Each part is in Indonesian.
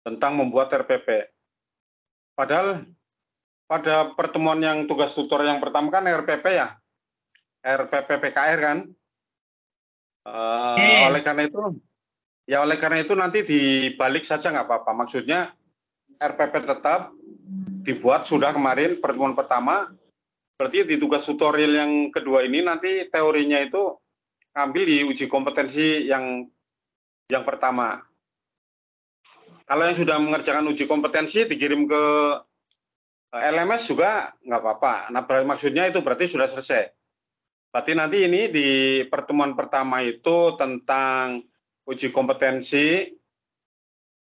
tentang membuat RPP. Padahal pada pertemuan yang tugas tutor yang pertama kan RPP ya, RPP PKR kan. Oleh karena itu nanti dibalik saja nggak apa-apa. Maksudnya RPP tetap dibuat sudah kemarin pertemuan pertama. Berarti di tugas tutorial yang kedua ini nanti teorinya itu ambil di uji kompetensi yang pertama. Kalau yang sudah mengerjakan uji kompetensi dikirim ke LMS juga nggak apa-apa. Nah, maksudnya itu berarti sudah selesai. Berarti nanti ini di pertemuan pertama itu tentang uji kompetensi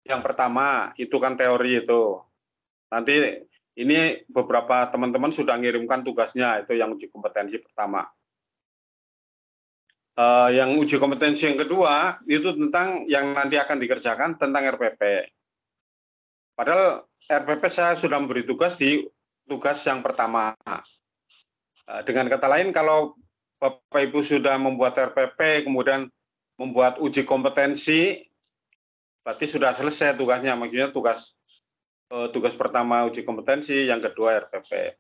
yang pertama, itu kan teori itu. Nanti ini beberapa teman-teman sudah mengirimkan tugasnya, itu yang uji kompetensi pertama. Yang uji kompetensi yang kedua, itu tentang yang nanti akan dikerjakan tentang RPP. Padahal RPP saya sudah memberi tugas di tugas yang pertama. Dengan kata lain, kalau Bapak Ibu sudah membuat RPP, kemudian membuat uji kompetensi, berarti sudah selesai tugasnya. Maksudnya tugas pertama uji kompetensi, yang kedua RPP.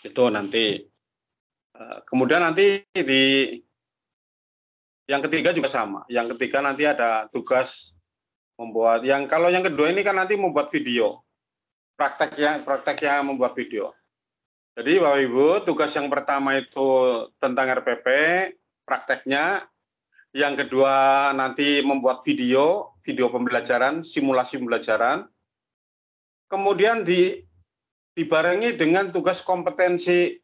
Itu nanti. Kemudian nanti di yang ketiga juga sama. Yang ketiga nanti ada tugas membuat. Kalau yang kedua ini kan nanti membuat video. Prakteknya membuat video. Jadi Bapak Ibu, tugas yang pertama itu tentang RPP, prakteknya. Yang kedua nanti membuat video pembelajaran, simulasi pembelajaran. Kemudian dibarengi dengan tugas kompetensi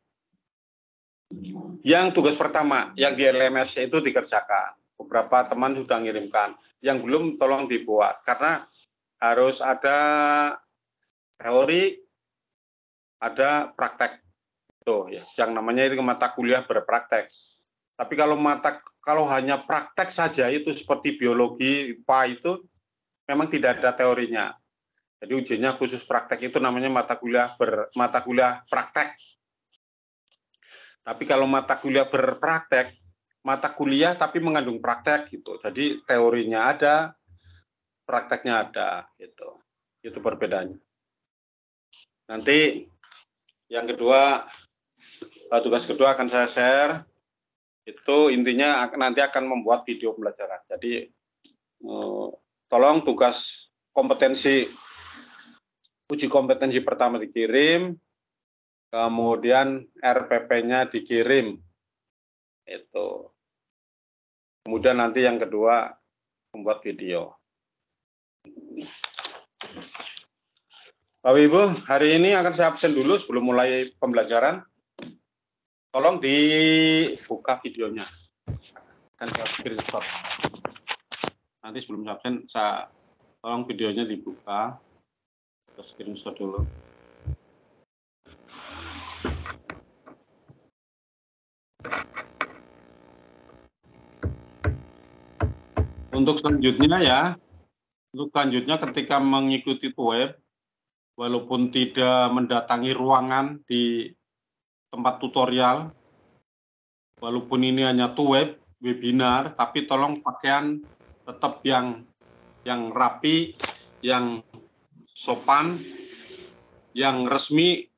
yang tugas pertama, yang di LMS itu dikerjakan. Beberapa teman sudah mengirimkan. Yang belum tolong dibuat, karena harus ada teori, ada praktek. Tuh, ya, yang namanya itu mata kuliah berpraktek. Tapi kalau hanya praktek saja, itu seperti biologi, IPA itu memang tidak ada teorinya. Jadi ujiannya khusus praktek, itu namanya mata kuliah praktek. Tapi kalau mata kuliah berpraktek, mata kuliah tapi mengandung praktek gitu. Jadi teorinya ada, prakteknya ada gitu. Itu perbedaannya. Nanti yang kedua, tugas kedua akan saya share. Itu intinya nanti akan membuat video pembelajaran. Jadi tolong tugas kompetensi uji kompetensi pertama dikirim, kemudian RPP-nya dikirim. Itu. Kemudian nanti yang kedua membuat video. Bapak Ibu, hari ini akan saya absen dulu sebelum mulai pembelajaran. Tolong dibuka videonya. Akan saya screenshot. Nanti sebelum saya absen, tolong videonya dibuka. Terus screenshot dulu. Untuk selanjutnya ketika mengikuti web, walaupun tidak mendatangi ruangan di tempat tutorial, walaupun ini hanya web, webinar, tapi tolong pakaian tetap yang rapi, yang sopan, yang resmi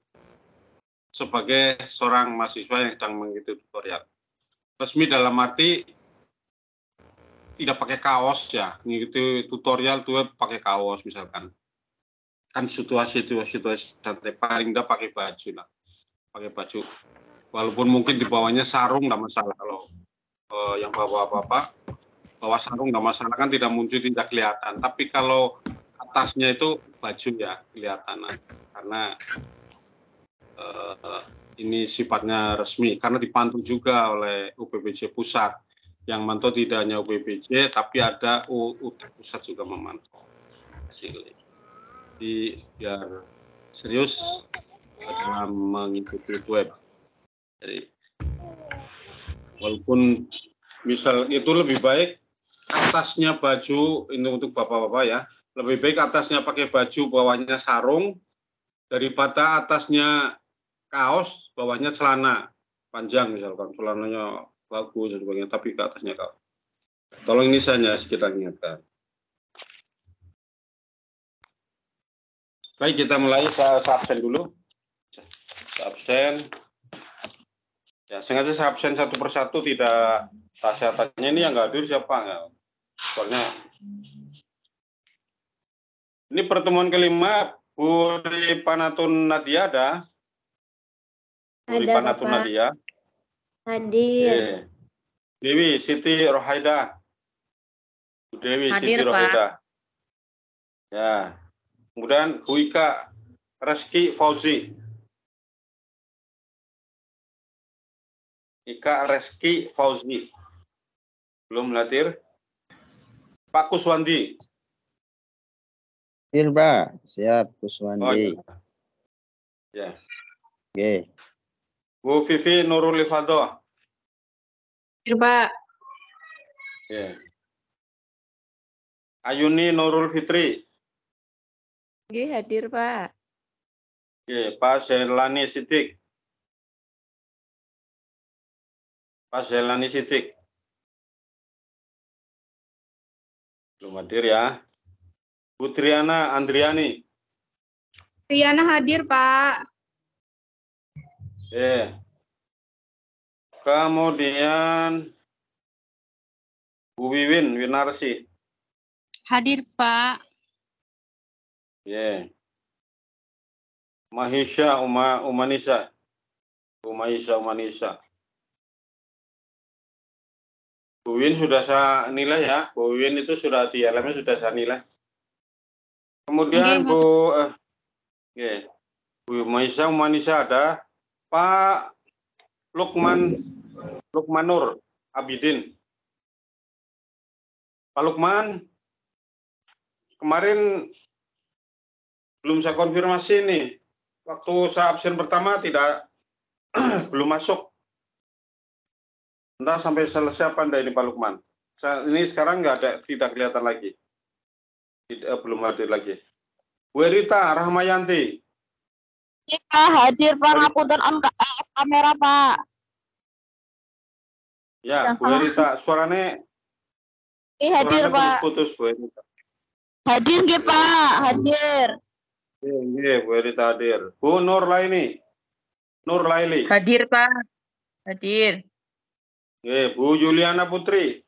sebagai seorang mahasiswa yang sedang mengikuti tutorial. Resmi dalam arti tidak pakai kaos ya, mengikuti tutorial tuh pakai kaos misalkan. Kan situasi santai, paling tidak pakai baju lah. Pakai baju. Walaupun mungkin di bawahnya sarung enggak masalah, kalau yang bawa sarung enggak masalah, kan tidak muncul, tidak kelihatan. Tapi kalau atasnya itu baju ya kelihatan, karena ini sifatnya resmi, karena dipantau juga oleh UPBJ pusat. Yang mantau tidak hanya UPBJ, tapi ada UT pusat juga memantau. Jadi biar serius dalam mengikuti web. Jadi walaupun misal itu lebih baik atasnya baju, ini untuk bapak-bapak ya, lebih baik atasnya pakai baju, bawahnya sarung, daripada atasnya kaos, bawahnya celana panjang misalkan, celananya bagus dan sebagainya, tapi ke atasnya kaos. Tolong ini saja sedikit ingatkan. Baik, kita mulai. Saya absen dulu. Absen. Ya, sengaja saya absen satu persatu, tidak saya tanya ini yang nggak hadir siapa nggak. Soalnya ini pertemuan kelima. Bu Ripanatun Nadia ada? Bu Ripanatun Nadia. Hadir. Dewi Siti Rohaida. Bu Dewi Hadir, Siti Pak. Rohaida. Ya. Kemudian Bu Ika Reski Fauzi. Ika Reski Fauzi. Belum hadir. Pak Kuswandi. Hadir, Pak. Siap, Oh, Kuswandi. ya. Oke. Bu Vivi Nurul Ifado. Hadir, Pak. Ya. Ayuni Nurul Fitri. Oke, hadir, Pak. Oke, Pak Zelani Sidik. Pak Zelani Sidik. Belum hadir ya. Bu Triana Andriani. Triana hadir, Pak. Oke. Kemudian Bu Wiwin Winarsi. Hadir, Pak. Ya. Mahisha Umanisa. Umaisa Umanisa. Bu Win sudah saya nilai ya. Bu Win itu sudah di LM sudah saya nilai. Kemudian Bu Maisa Umanisa ada. Pak Lukmanur Abidin. Pak Lukman, kemarin belum saya konfirmasi nih. Waktu saya absen pertama tidak belum masuk. Entah sampai selesai apa enggak ini Pak Lukman. Ini sekarang tidak kelihatan lagi. Belum hadir lagi. Bu Erita Rahmayanti. Kita hadir, Pak. Ngapunten on kamera, Pak. Ya, Bu Erita, suaranya Hadir, Pak. putus, Bu Erita. Hadir, nggih, Pak. Hadir. Iya, Bu Erita hadir. Bu Nur Laili. Hadir, Pak. Hadir. Iya, Bu Juliana Putri.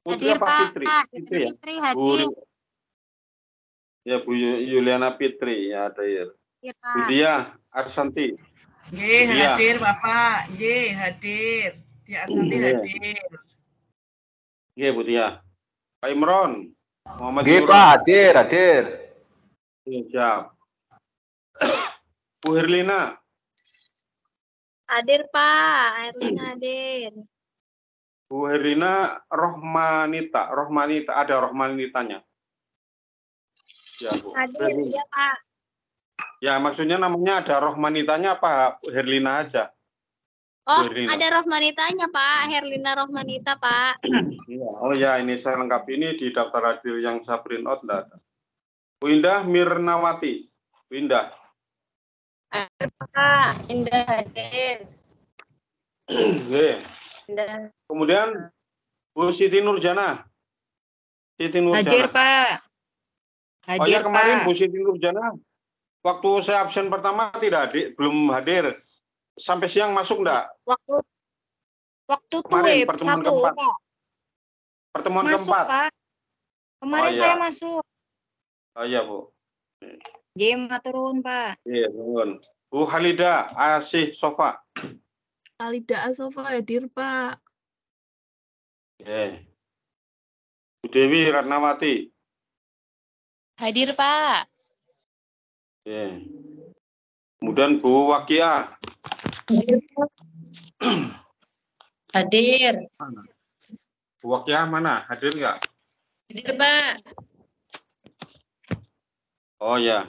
Putri Hadir, apa Pak. Fitri? Fitri ya? Fitri hadir. Ya, Bu Juliana Fitri ya hadir. Hadir, Bu Pak. Dia Arsanti. Hadir Bapak. Hadir. Dia Arsanti hadir. Iya, Bu Dia. Pak Imron. Muhammad Nggih, Imron. Pak, hadir. Iya, siap. Bu Herlina. Hadir, Pak. Herlina hadir. Bu Herlina Rohmanita, ada Rohmanitanya. Ya, Bu. Hadir, ya, Pak. Ya, maksudnya namanya ada Rohmanitanya apa Herlina aja? Oh, Herlina. ada Rohmanitanya, Pak. Herlina Rohmanita, Pak. Ya. Oh ya, ini saya lengkap ini di daftar hadir yang saya print out enggak ada. Bu Indah Mirnawati. Bu Indah. Hadir, Pak. Indah hadir. Oke. Indah. Kemudian Bu Siti Nurjana. Hadir, Pak. Hadir, oh ya, kemarin Pak. Bu Siti Nurjana waktu saya absen pertama belum hadir. Sampai siang masuk enggak? Waktu Kemarin, tuh pertemuan satu, keempat. Pak. Pertemuan Masuk, keempat. Pak. Kemarin Oh, iya. saya masuk. Oh iya, Bu. Jema turun, Pak. Iya, turun. Bu Halida Asih Sofa. Alida Asofa hadir, Pak. Oke. Bu Dewi Ratnawati. Hadir, Pak. Oke. Kemudian Bu Wakia. Hadir. Bu Wakia mana? Hadir nggak? Hadir, Pak. Oh ya.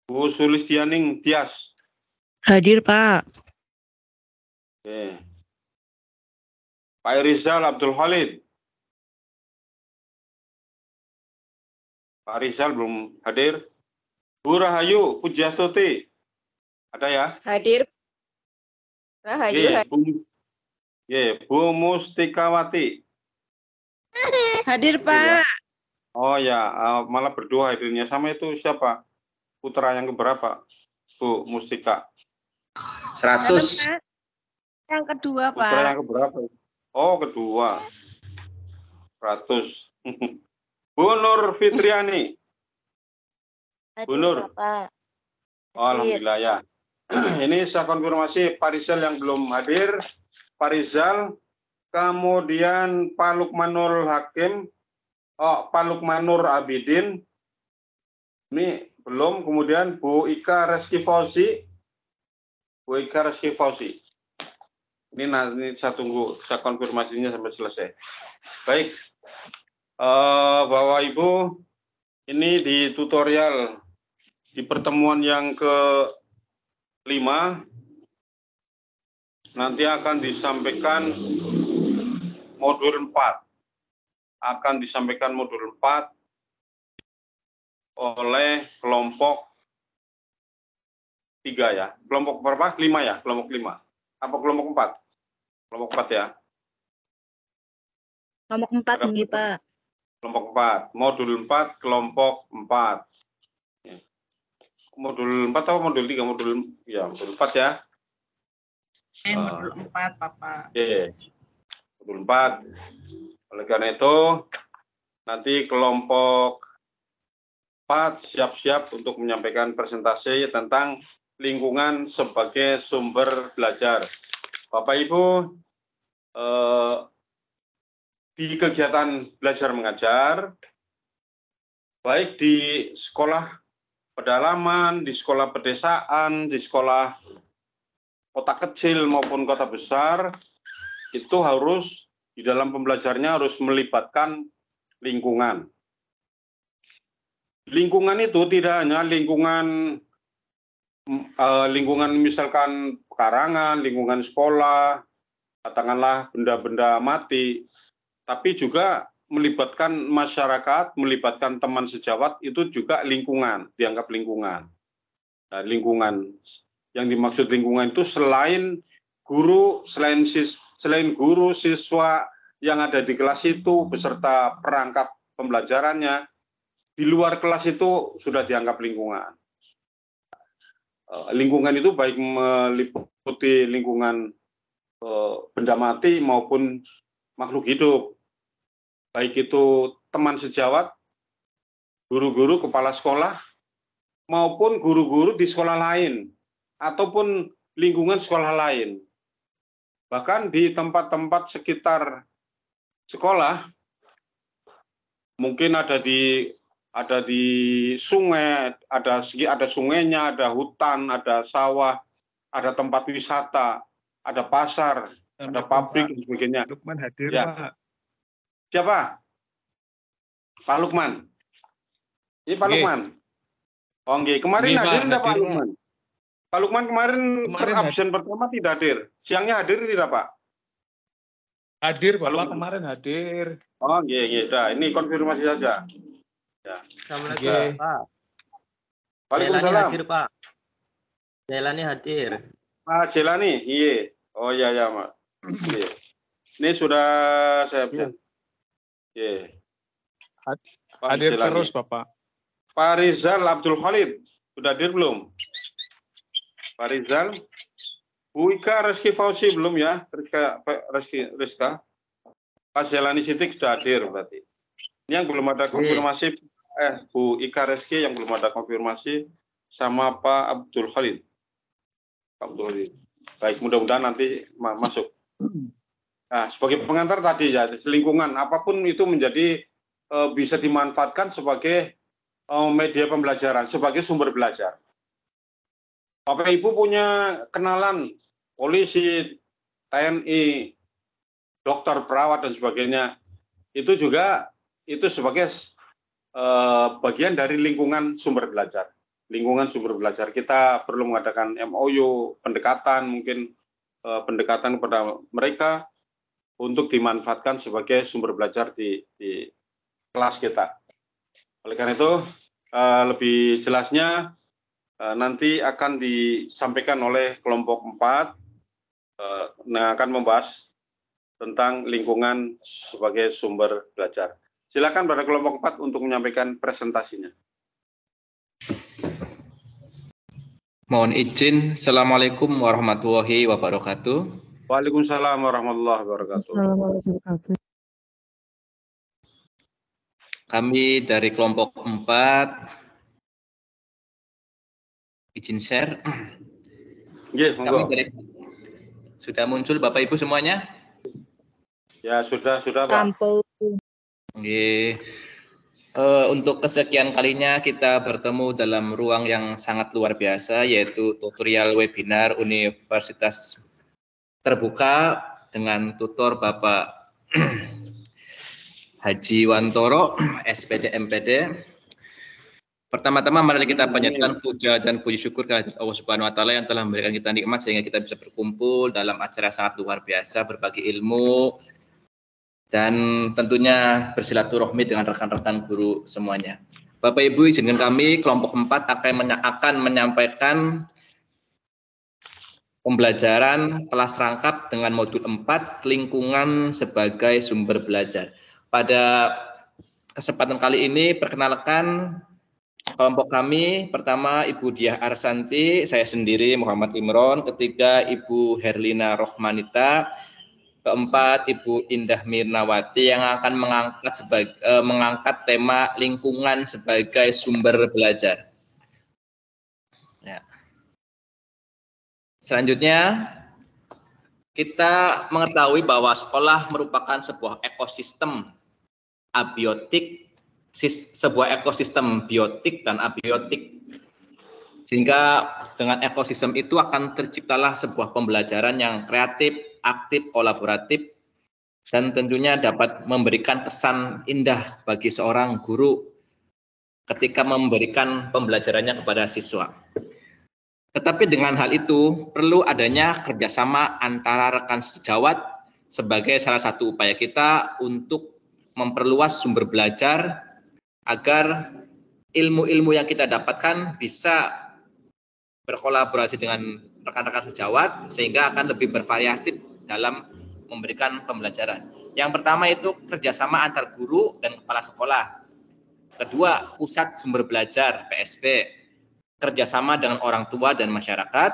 Bu Sulistianing Tias. Hadir, Pak. Oke. Pak Rizal Abdul Khalid. Pak Rizal belum hadir. Bu Rahayu Pujastuti. Ada ya? Hadir. Rahayu. Bu Mustikawati. Hadir, Pak. Oh ya, malah berdua hadirnya. Sama itu siapa? Putra yang keberapa? Bu Mustika. 100. Yang kedua, Putra Pak. yang keberapa? Oh, kedua. 100. Bu Nur Fitriani. Bu Nur. Bapak. Oh, alhamdulillah ya. Ini saya konfirmasi Pak Rizal yang belum hadir. Pak Rizal, kemudian Pak Lukmanul Hakim, Pak Lukmanur Abidin, ini belum. Kemudian Bu Ika Reski Fauzi, Bu Ika Reski Fauzi. Ini nanti saya tunggu, saya konfirmasinya sampai selesai. Baik, Bapak Ibu, ini di tutorial di pertemuan yang ke-5 nanti akan disampaikan modul 4. Akan disampaikan modul 4 oleh kelompok 3 ya. Kelompok berapa? 5 ya, kelompok 5. Apa kelompok 4? Kelompok 4 ya. Kelompok 4 nih, Pak. Kelompok 4. Modul 4, kelompok 4. Modul 4 atau modul 3? Modul 4 ya. Modul 4, Papa. Oke. Modul 4. Oleh karena itu, nanti kelompok 4 siap-siap untuk menyampaikan presentasi tentang lingkungan sebagai sumber belajar. Bapak Ibu, di kegiatan belajar mengajar, baik di sekolah pedalaman, di sekolah pedesaan, di sekolah kota kecil maupun kota besar, itu harus di dalam pembelajarnya harus melibatkan lingkungan. Lingkungan itu tidak hanya lingkungan misalkan pekarangan, lingkungan sekolah, katakanlah benda-benda mati, tapi juga melibatkan masyarakat, melibatkan teman sejawat, itu juga lingkungan, dianggap lingkungan. Nah, lingkungan yang dimaksud lingkungan itu selain guru, selain guru, siswa yang ada di kelas itu beserta perangkat pembelajarannya, di luar kelas itu sudah dianggap lingkungan. Lingkungan itu baik meliputi lingkungan benda mati maupun makhluk hidup. Baik itu teman sejawat, guru-guru, kepala sekolah, maupun guru-guru di sekolah lain, ataupun lingkungan sekolah lain. Bahkan di tempat-tempat sekitar sekolah, mungkin ada di sungai, ada sungainya, ada hutan, ada sawah, ada tempat wisata, ada pasar, ada pabrik dan sebagainya. Lukman hadir, ya. Pak. Siapa? Pak Lukman. Ini Pak Lukman. Oh, nggih. Kemarin hadir tidak Pak Lukman? Pak Lukman kemarin absen pertama tidak hadir. Siangnya hadir tidak, Pak? Hadir, Bapak, kemarin hadir. Oh, nggih. Nah, ini konfirmasi saja. Ya. Assalamualaikum, Pak. Waalaikumsalam. Hadir, Pak. Jelani hadir. Pak Jelani, iya. Oh iya, Mak. Iya. Ini sudah saya absen. Iya. Hadir terus, Bapak. Pak Rizal Abdul Khalid, sudah hadir belum? Pak Rizal. Bu Ika Reski Fauzi belum ya? Rizka. Pak Jelani Sitik sudah hadir berarti. Ini yang belum ada konfirmasi, Bu Ika Reski yang belum ada konfirmasi sama Pak Abdul Khalid. Pak Abdul Khalid. Baik, mudah-mudahan nanti masuk. Nah, sebagai pengantar tadi ya, lingkungan apapun itu menjadi bisa dimanfaatkan sebagai media pembelajaran, sebagai sumber belajar. Bapak Ibu punya kenalan polisi, TNI, dokter, perawat dan sebagainya, itu juga itu sebagai bagian dari lingkungan sumber belajar. Lingkungan sumber belajar kita perlu mengadakan MOU, pendekatan mungkin pendekatan kepada mereka untuk dimanfaatkan sebagai sumber belajar di kelas kita. Oleh karena itu lebih jelasnya nanti akan disampaikan oleh kelompok 4 yang akan membahas tentang lingkungan sebagai sumber belajar. Silakan pada kelompok 4 untuk menyampaikan presentasinya. Mohon izin. Assalamualaikum warahmatullahi wabarakatuh. Waalaikumsalam warahmatullahi wabarakatuh. Kami dari kelompok 4 izin share. Nggih, Kami monggo. dari sudah muncul Bapak Ibu semuanya? Ya, sudah Pak. Sampul. Nggih. Untuk kesekian kalinya kita bertemu dalam ruang yang sangat luar biasa, yaitu tutorial webinar Universitas Terbuka dengan tutor Bapak Haji Wantoro, SPD MPD. Pertama-tama mari kita panjatkan puja dan puji syukur kehadirat Allah Subhanahu wa taala yang telah memberikan kita nikmat sehingga kita bisa berkumpul dalam acara sangat luar biasa, berbagi ilmu dan tentunya bersilaturahmi dengan rekan-rekan guru semuanya. Bapak Ibu, izinkan kami kelompok 4 akan menyampaikan pembelajaran kelas rangkap dengan modul 4 lingkungan sebagai sumber belajar. Pada kesempatan kali ini perkenalkan kelompok kami. Pertama Ibu Diah Arsanti, saya sendiri Muhammad Imron, ketiga Ibu Herlina Rohmanita, keempat Ibu Indah Mirnawati yang akan mengangkat tema lingkungan sebagai sumber belajar. Ya. Selanjutnya kita mengetahui bahwa sekolah merupakan sebuah ekosistem abiotik, sebuah ekosistem biotik dan abiotik, sehingga dengan ekosistem itu akan terciptalah sebuah pembelajaran yang kreatif, aktif, kolaboratif, dan tentunya dapat memberikan kesan indah bagi seorang guru ketika memberikan pembelajarannya kepada siswa. Tetapi dengan hal itu perlu adanya kerjasama antara rekan sejawat sebagai salah satu upaya kita untuk memperluas sumber belajar agar ilmu-ilmu yang kita dapatkan bisa berkolaborasi dengan rekan-rekan sejawat sehingga akan lebih bervariatif dalam memberikan pembelajaran. Yang pertama itu kerjasama antar guru dan kepala sekolah. Kedua, pusat sumber belajar (PSB), kerjasama dengan orang tua dan masyarakat.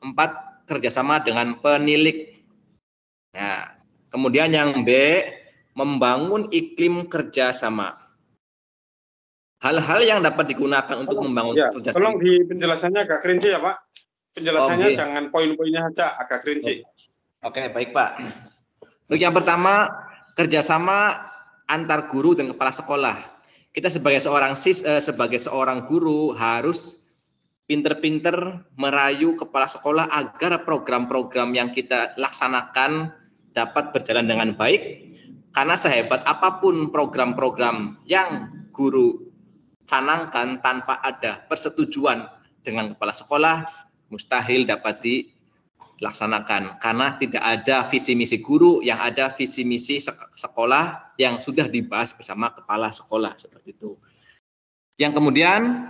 4, kerjasama dengan penilik. Nah, kemudian yang B, membangun iklim kerjasama. Hal-hal yang dapat digunakan untuk membangun kerjasama. Tolong di penjelasannya agak rinci ya Pak. Penjelasannya Oke. jangan poin-poinnya saja, agak rinci. Oke, baik Pak. Untuk yang pertama, kerjasama antar guru dan kepala sekolah. Kita sebagai seorang guru harus pinter-pinter merayu kepala sekolah agar program-program yang kita laksanakan dapat berjalan dengan baik. Karena sehebat apapun program-program yang guru canangkan tanpa ada persetujuan dengan kepala sekolah, mustahil dapat dilaksanakan. Karena tidak ada visi misi guru, yang ada visi misi sekolah yang sudah dibahas bersama kepala sekolah, seperti itu. Yang kemudian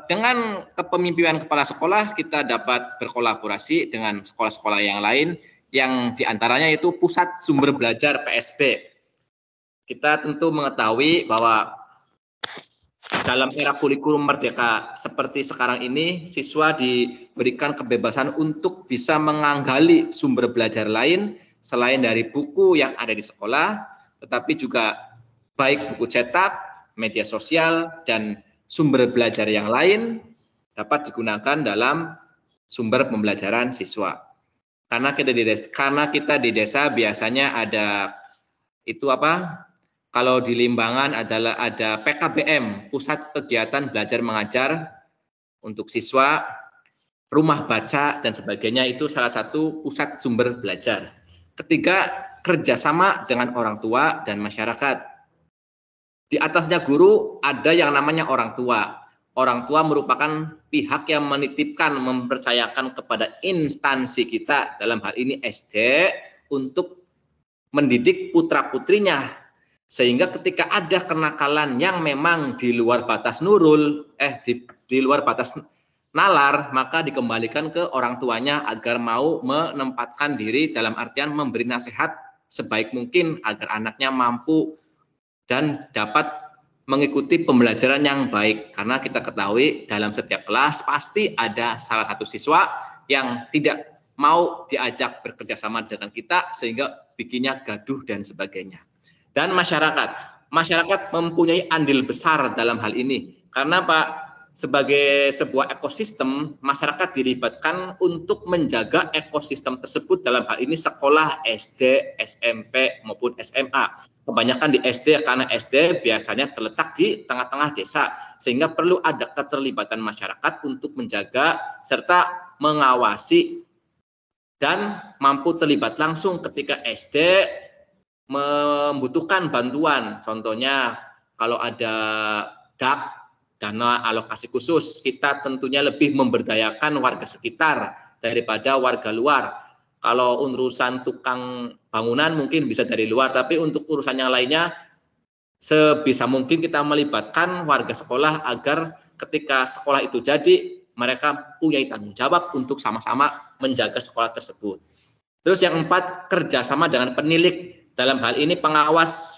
dengan kepemimpinan kepala sekolah kita dapat berkolaborasi dengan sekolah-sekolah yang lain, yang diantaranya itu pusat sumber belajar (PSB). Kita tentu mengetahui bahwa dalam era kurikulum merdeka seperti sekarang ini, siswa diberikan kebebasan untuk bisa menggali sumber belajar lain selain dari buku yang ada di sekolah, tetapi juga baik buku cetak, media sosial, dan sumber belajar yang lain dapat digunakan dalam sumber pembelajaran siswa. Karena kita di desa biasanya ada itu apa? Kalau di Limbangan ada PKBM, Pusat Kegiatan Belajar Mengajar untuk siswa, rumah baca dan sebagainya, itu salah satu pusat sumber belajar. Ketiga, kerjasama dengan orang tua dan masyarakat. Di atasnya guru ada yang namanya orang tua. Orang tua merupakan pihak yang menitipkan, mempercayakan kepada instansi kita, dalam hal ini SD, untuk mendidik putra-putrinya. Sehingga ketika ada kenakalan yang memang di luar batas di luar batas nalar, maka dikembalikan ke orang tuanya agar mau menempatkan diri, dalam artian memberi nasihat sebaik mungkin agar anaknya mampu dan dapat mengikuti pembelajaran yang baik. Karena kita ketahui dalam setiap kelas pasti ada salah satu siswa yang tidak mau diajak bekerja sama dengan kita sehingga bikinnya gaduh dan sebagainya. Dan masyarakat mempunyai andil besar dalam hal ini. Karena Pak, sebagai sebuah ekosistem, masyarakat dilibatkan untuk menjaga ekosistem tersebut, dalam hal ini sekolah SD, SMP maupun SMA. Kebanyakan di SD karena SD biasanya terletak di tengah-tengah desa, sehingga perlu ada keterlibatan masyarakat untuk menjaga serta mengawasi dan mampu terlibat langsung ketika SD membutuhkan bantuan. Contohnya kalau ada dana alokasi khusus, kita tentunya lebih memberdayakan warga sekitar daripada warga luar. Kalau urusan tukang bangunan mungkin bisa dari luar, tapi untuk urusan yang lainnya sebisa mungkin kita melibatkan warga sekolah agar ketika sekolah itu jadi, mereka punya tanggung jawab untuk sama-sama menjaga sekolah tersebut. Terus yang 4, kerjasama dengan penilik. Dalam hal ini pengawas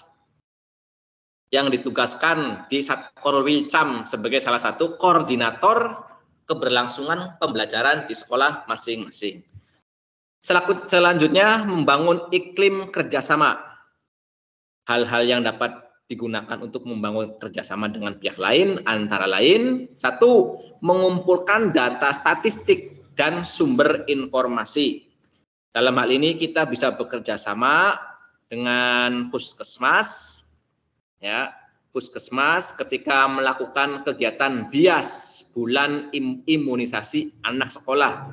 yang ditugaskan di Satkor Wilcam sebagai salah satu koordinator keberlangsungan pembelajaran di sekolah masing-masing. Selanjutnya, membangun iklim kerjasama. Hal-hal yang dapat digunakan untuk membangun kerjasama dengan pihak lain, antara lain, 1, mengumpulkan data statistik dan sumber informasi. Dalam hal ini kita bisa bekerja sama dengan puskesmas, ya, puskesmas ketika melakukan kegiatan BIAS, bulan imunisasi anak sekolah.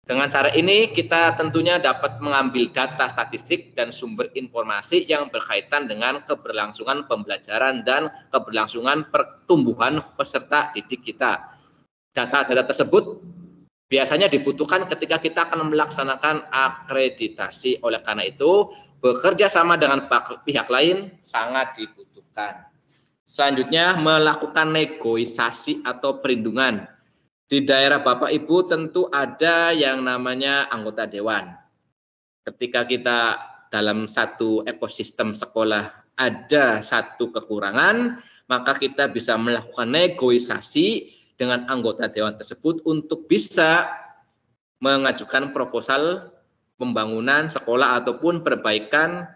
Dengan cara ini kita tentunya dapat mengambil data statistik dan sumber informasi yang berkaitan dengan keberlangsungan pembelajaran dan keberlangsungan pertumbuhan peserta didik kita. Data-data tersebut biasanya dibutuhkan ketika kita akan melaksanakan akreditasi. Oleh karena itu, bekerja sama dengan pihak lain sangat dibutuhkan. Selanjutnya, melakukan negosiasi atau perlindungan. Di daerah Bapak Ibu tentu ada yang namanya anggota dewan. Ketika kita dalam satu ekosistem sekolah ada satu kekurangan, maka kita bisa melakukan negosiasi dengan anggota dewan tersebut untuk bisa mengajukan proposal pembangunan sekolah ataupun perbaikan,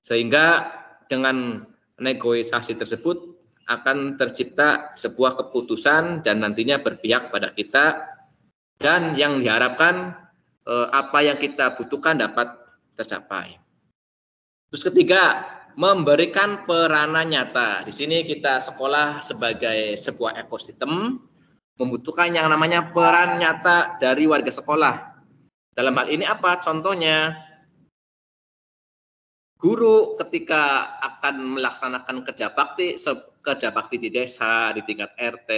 sehingga dengan negosiasi tersebut akan tercipta sebuah keputusan dan nantinya berpihak pada kita, dan yang diharapkan apa yang kita butuhkan dapat tercapai. Terus ketiga, memberikan peranan nyata. Di sini kita sekolah sebagai sebuah ekosistem membutuhkan yang namanya peran nyata dari warga sekolah. Dalam hal ini apa? Contohnya, guru ketika akan melaksanakan kerja bakti di desa, di tingkat RT,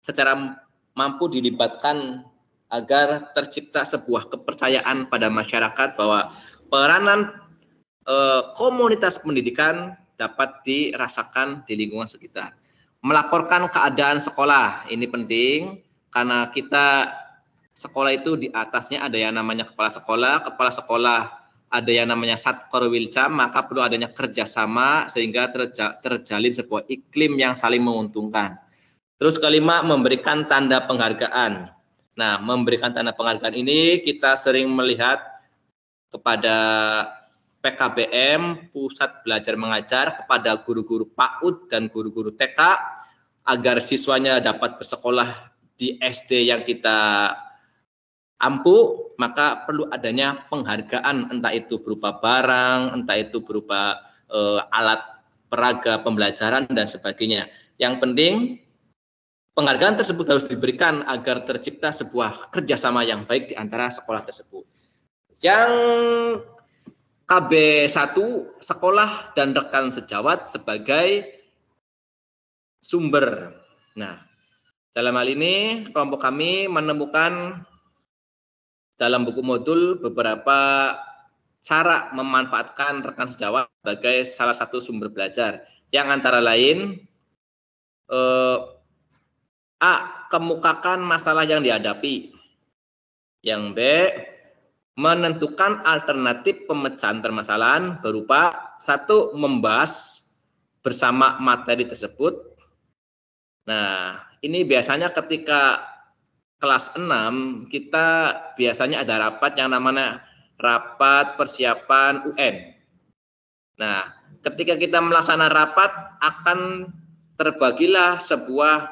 secara mampu dilibatkan agar tercipta sebuah kepercayaan pada masyarakat bahwa peranan komunitas pendidikan dapat dirasakan di lingkungan sekitar. Melaporkan keadaan sekolah, ini penting karena kita sekolah itu di atasnya ada yang namanya kepala sekolah ada yang namanya Satkor Wilcam, maka perlu adanya kerjasama sehingga terjalin sebuah iklim yang saling menguntungkan. Terus kelima, memberikan tanda penghargaan. Nah, memberikan tanda penghargaan ini kita sering melihat kepada PKBM, Pusat Belajar Mengajar, kepada guru-guru PAUD dan guru-guru TK, agar siswanya dapat bersekolah di SD yang kita ampuh, maka perlu adanya penghargaan, entah itu berupa barang, entah itu berupa alat peraga pembelajaran dan sebagainya. Yang penting penghargaan tersebut harus diberikan agar tercipta sebuah kerjasama yang baik di antara sekolah tersebut. Yang KB1, sekolah dan rekan sejawat sebagai sumber. Nah, dalam hal ini kelompok kami menemukan dalam buku modul beberapa cara memanfaatkan rekan sejawat sebagai salah satu sumber belajar, yang antara lain A. Kemukakan masalah yang dihadapi. Yang B. menentukan alternatif pemecahan permasalahan berupa 1. Membahas bersama materi tersebut. Nah, ini biasanya ketika kelas 6 kita biasanya ada rapat yang namanya rapat persiapan UN. Nah, ketika kita melaksanakan rapat akan terbagilah sebuah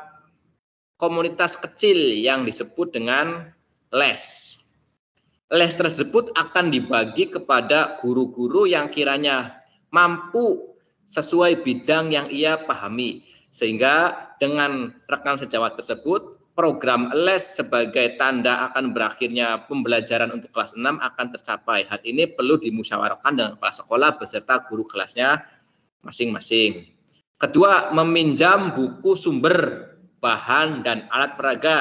komunitas kecil yang disebut dengan les. Les tersebut akan dibagi kepada guru-guru yang kiranya mampu sesuai bidang yang ia pahami. Sehingga dengan rekan sejawat tersebut, program les sebagai tanda akan berakhirnya pembelajaran untuk kelas 6 akan tercapai. Hal ini perlu dimusyawarahkan dengan kepala sekolah beserta guru kelasnya masing-masing. Kedua, meminjam buku sumber, bahan, dan alat peraga.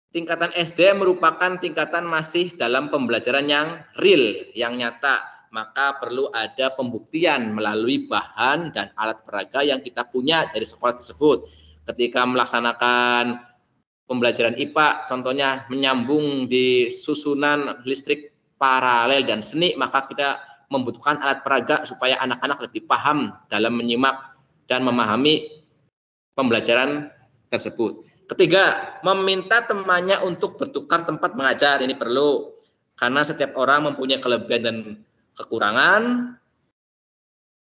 Tingkatan SD merupakan tingkatan masih dalam pembelajaran yang real, yang nyata. Maka perlu ada pembuktian melalui bahan dan alat peraga yang kita punya dari sekolah tersebut. Ketika melaksanakan pembelajaran IPA, contohnya menyambung di susunan listrik paralel dan seni, maka kita membutuhkan alat peraga supaya anak-anak lebih paham dalam menyimak dan memahami pembelajaran tersebut. Ketiga, meminta temannya untuk bertukar tempat mengajar. Ini perlu, karena setiap orang mempunyai kelebihan dan kekurangan.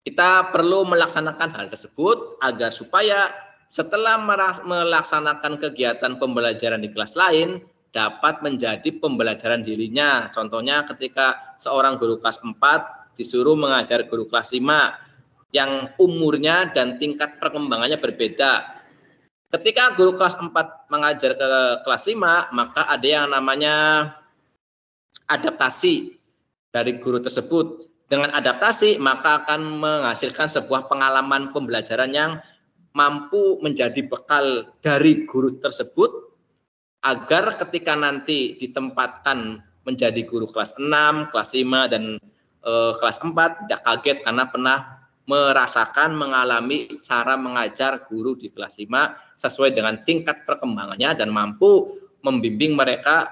Kita perlu melaksanakan hal tersebut agar supaya setelah melaksanakan kegiatan pembelajaran di kelas lain dapat menjadi pembelajaran dirinya. Contohnya ketika seorang guru kelas 4 disuruh mengajar guru kelas 5 yang umurnya dan tingkat perkembangannya berbeda. Ketika guru kelas 4 mengajar ke kelas 5, maka ada yang namanya adaptasi dari guru tersebut. Dengan adaptasi, maka akan menghasilkan sebuah pengalaman pembelajaran yang mampu menjadi bekal dari guru tersebut, agar ketika nanti ditempatkan menjadi guru kelas 6, kelas 5, dan kelas 4 tidak kaget karena pernah merasakan, mengalami cara mengajar guru di kelas 5 sesuai dengan tingkat perkembangannya dan mampu membimbing mereka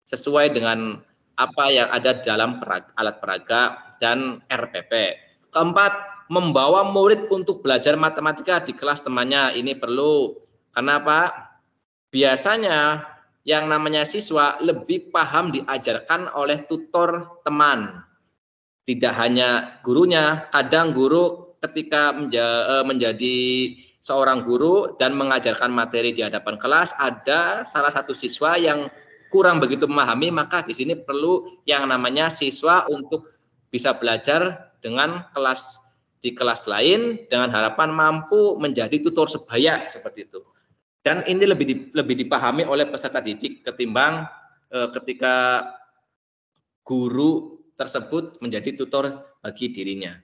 sesuai dengan apa yang ada dalam alat peraga dan RPP. Keempat, membawa murid untuk belajar matematika di kelas temannya. Ini perlu. Kenapa? Biasanya yang namanya siswa lebih paham diajarkan oleh tutor teman. Tidak hanya gurunya, kadang guru ketika menjadi seorang guru dan mengajarkan materi di hadapan kelas, ada salah satu siswa yang kurang begitu memahami, maka di sini perlu yang namanya siswa untuk bisa belajar dengan di kelas lain dengan harapan mampu menjadi tutor sebaya seperti itu. Dan ini lebih dipahami oleh peserta didik ketimbang ketika guru tersebut menjadi tutor bagi dirinya.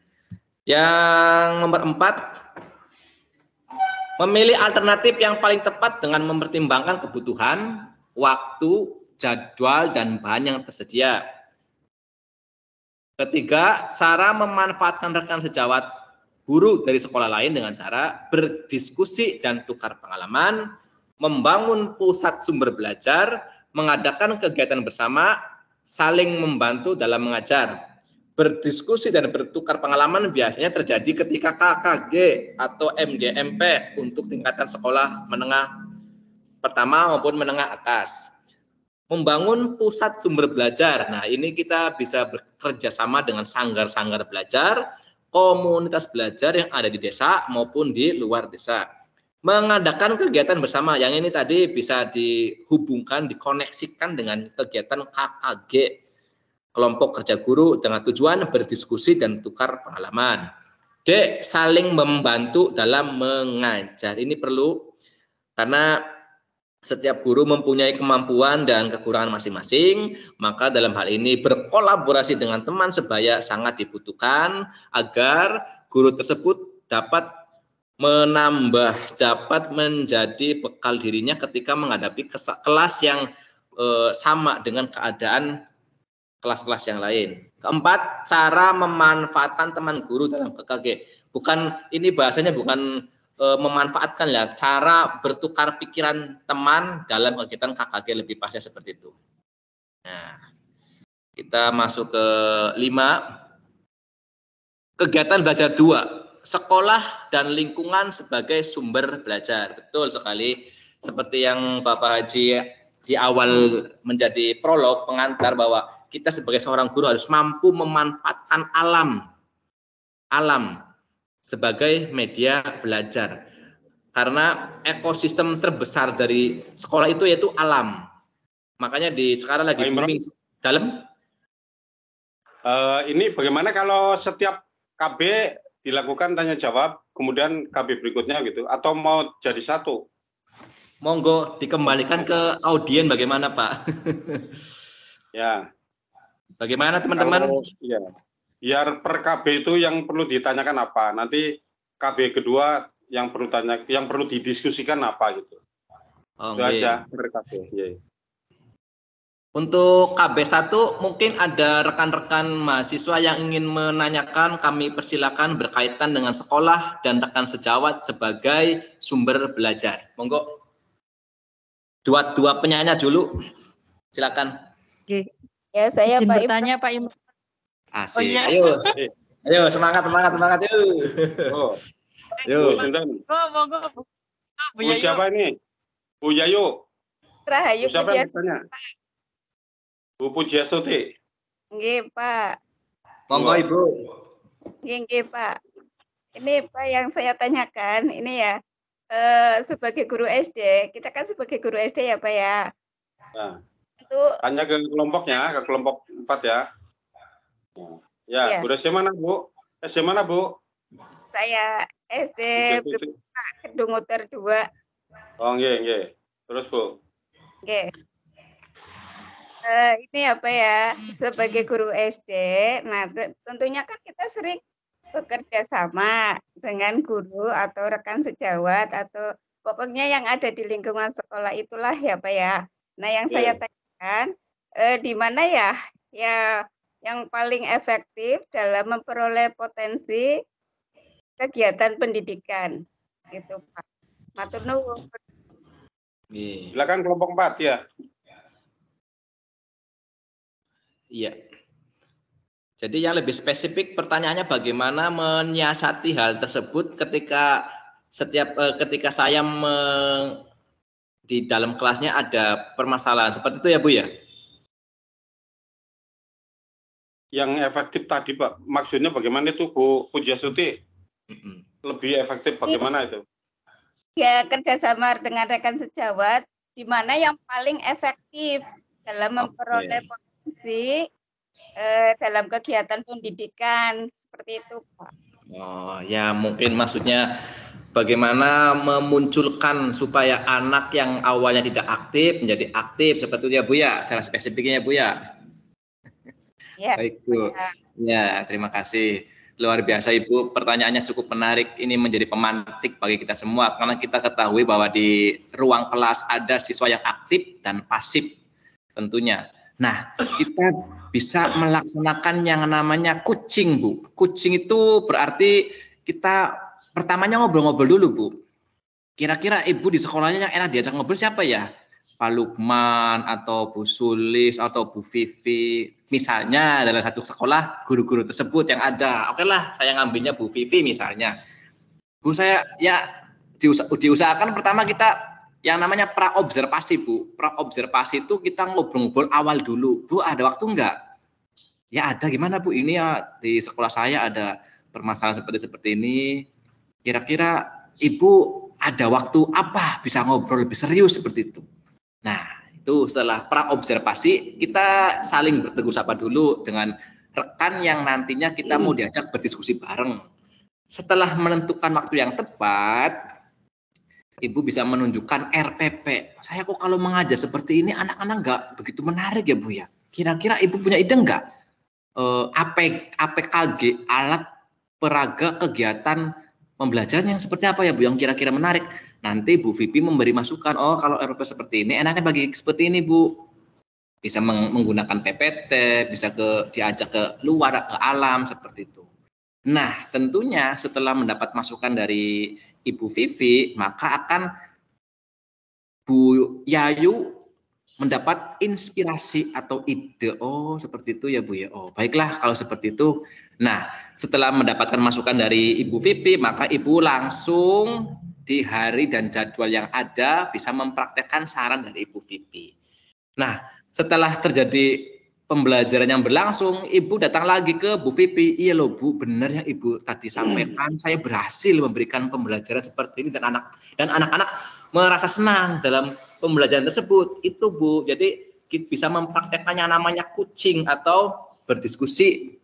Yang nomor 4, memilih alternatif yang paling tepat dengan mempertimbangkan kebutuhan, waktu, jadwal, dan bahan yang tersedia. Ketiga, cara memanfaatkan rekan sejawat guru dari sekolah lain dengan cara berdiskusi dan tukar pengalaman, membangun pusat sumber belajar, mengadakan kegiatan bersama, saling membantu dalam mengajar. Berdiskusi dan bertukar pengalaman biasanya terjadi ketika KKG atau MGMP untuk tingkatan sekolah menengah pertama maupun menengah atas. Membangun pusat sumber belajar. Nah, ini kita bisa bekerja sama dengan sanggar-sanggar belajar, komunitas belajar yang ada di desa maupun di luar desa. Mengadakan kegiatan bersama, yang ini tadi bisa dihubungkan, dikoneksikan dengan kegiatan KKG, kelompok kerja guru, dengan tujuan berdiskusi dan tukar pengalaman. D, saling membantu dalam mengajar. Ini perlu, karena setiap guru mempunyai kemampuan dan kekurangan masing-masing, maka dalam hal ini berkolaborasi dengan teman sebaya sangat dibutuhkan agar guru tersebut dapat menambah, dapat menjadi bekal dirinya ketika menghadapi kelas yang sama dengan keadaan kelas-kelas yang lain. Keempat, cara memanfaatkan teman guru dalam KKG. Ini bahasanya bukan memanfaatkan ya, cara bertukar pikiran teman dalam kegiatan KKG, lebih pasnya seperti itu. Nah, Kita masuk ke 5. Kegiatan belajar 2. Sekolah dan lingkungan sebagai sumber belajar. Betul sekali. Seperti yang Bapak Haji di awal menjadi prolog pengantar bahwa kita sebagai seorang guru harus mampu memanfaatkan alam sebagai media belajar. Karena ekosistem terbesar dari sekolah itu yaitu alam. Makanya sekarang lagi booming dalam. Ini bagaimana kalau setiap KB dilakukan tanya jawab, kemudian KB berikutnya gitu, atau mau jadi satu? Monggo dikembalikan ke audien bagaimana Pak? Ya. Bagaimana teman-teman? Ya. Biar per KB itu yang perlu ditanyakan apa, nanti KB kedua yang perlu didiskusikan apa gitu. Itu aja per KB. Ya. Untuk KB1 mungkin ada rekan-rekan mahasiswa yang ingin menanyakan, kami persilakan berkaitan dengan sekolah dan rekan sejawat sebagai sumber belajar. Monggo. Dua penyanyi dulu. Silakan. Ya, saya Pak bertanya Pak Imam. Asik. Oh, iya. Ayo semangat yuk. Oh. Yuk. Monggo. Bu siapa ini? Bu Yayu. Rahayu Siapa yang bertanya? Bu Pujiastuti. Nggih, Pak. Monggo Ibu. Nggih, Pak. Ini Pak yang saya tanyakan, ini ya, sebagai guru SD, kita kan sebagai guru SD ya Pak ya. Nah, Itu tanya ke kelompoknya, ke kelompok 4 ya. Ya, Ya. Bu SD mana Bu? SD mana Bu? saya SD Gedung Uter 2. Oh, nggih. Terus Bu? Nggih. Ini apa ya, sebagai guru SD, nah tentunya kan kita sering bekerja sama dengan guru atau rekan sejawat atau pokoknya yang ada di lingkungan sekolah itulah ya Pak ya. Nah yang saya tanyakan, di mana ya yang paling efektif dalam memperoleh potensi kegiatan pendidikan gitu Pak. Matur nuwun. Silakan kelompok 4 ya. Iya. Jadi yang lebih spesifik pertanyaannya bagaimana menyiasati hal tersebut ketika saya di dalam kelasnya ada permasalahan seperti itu ya Bu ya? Yang efektif tadi Pak, maksudnya bagaimana itu Bu Pujiastuti? Lebih efektif bagaimana itu? Ya kerjasama dengan rekan sejawat, di mana yang paling efektif dalam memperoleh potensi dalam kegiatan pendidikan seperti itu Pak. Oh ya mungkin maksudnya bagaimana memunculkan supaya anak yang awalnya tidak aktif menjadi aktif seperti itu ya Bu ya, secara spesifiknya Bu ya. Ya. Baik Bu. Ya terima kasih. Luar biasa Ibu, pertanyaannya cukup menarik. Ini menjadi pemantik bagi kita semua karena kita ketahui bahwa di ruang kelas ada siswa yang aktif dan pasif tentunya. Nah, kita bisa melaksanakan yang namanya coaching, Bu. Coaching itu berarti kita pertamanya ngobrol-ngobrol dulu, Bu. Kira-kira Ibu di sekolahnya yang enak diajak ngobrol siapa ya? Pak Lukman atau Bu Sulis atau Bu Vivi. Misalnya dalam satu sekolah guru-guru tersebut yang ada. Oke lah, saya ngambilnya Bu Vivi misalnya. Bu saya ya diusahakan pertama kita yang namanya praobservasi Bu. Praobservasi itu kita ngobrol-ngobrol awal dulu. Bu ada waktu enggak? Ya ada, gimana Bu? Ini ya di sekolah saya ada permasalahan seperti ini. Kira-kira Ibu ada waktu apa bisa ngobrol lebih serius seperti itu. Nah itu setelah praobservasi kita saling bertegur sapa dulu dengan rekan yang nantinya kita mau diajak berdiskusi bareng. Setelah menentukan waktu yang tepat, Ibu bisa menunjukkan RPP. Saya kok kalau mengajar seperti ini anak-anak nggak begitu menarik ya Bu ya. Kira-kira Ibu punya ide nggak? APKG, alat peraga kegiatan pembelajaran yang seperti apa ya Bu yang kira-kira menarik. Nanti Bu Vivi memberi masukan, oh kalau RPP seperti ini enaknya bagi seperti ini Bu. Bisa menggunakan PPT, bisa diajak ke luar, ke alam seperti itu. Nah, tentunya setelah mendapat masukan dari Ibu Vivi, maka akan Bu Yayu mendapat inspirasi atau ide. Oh, seperti itu ya Bu ya. Oh, baiklah kalau seperti itu. Nah, setelah mendapatkan masukan dari Ibu Vivi, maka Ibu langsung di hari dan jadwal yang ada bisa mempraktekkan saran dari Ibu Vivi. Nah, setelah terjadi pembelajaran yang berlangsung, Ibu datang lagi ke Bu Vivi. Iya loh Bu, benar yang Ibu tadi sampaikan. Saya berhasil memberikan pembelajaran seperti ini dan anak-anak merasa senang dalam pembelajaran tersebut. Itu Bu. Jadi kita bisa mempraktekkannya namanya coaching atau berdiskusi.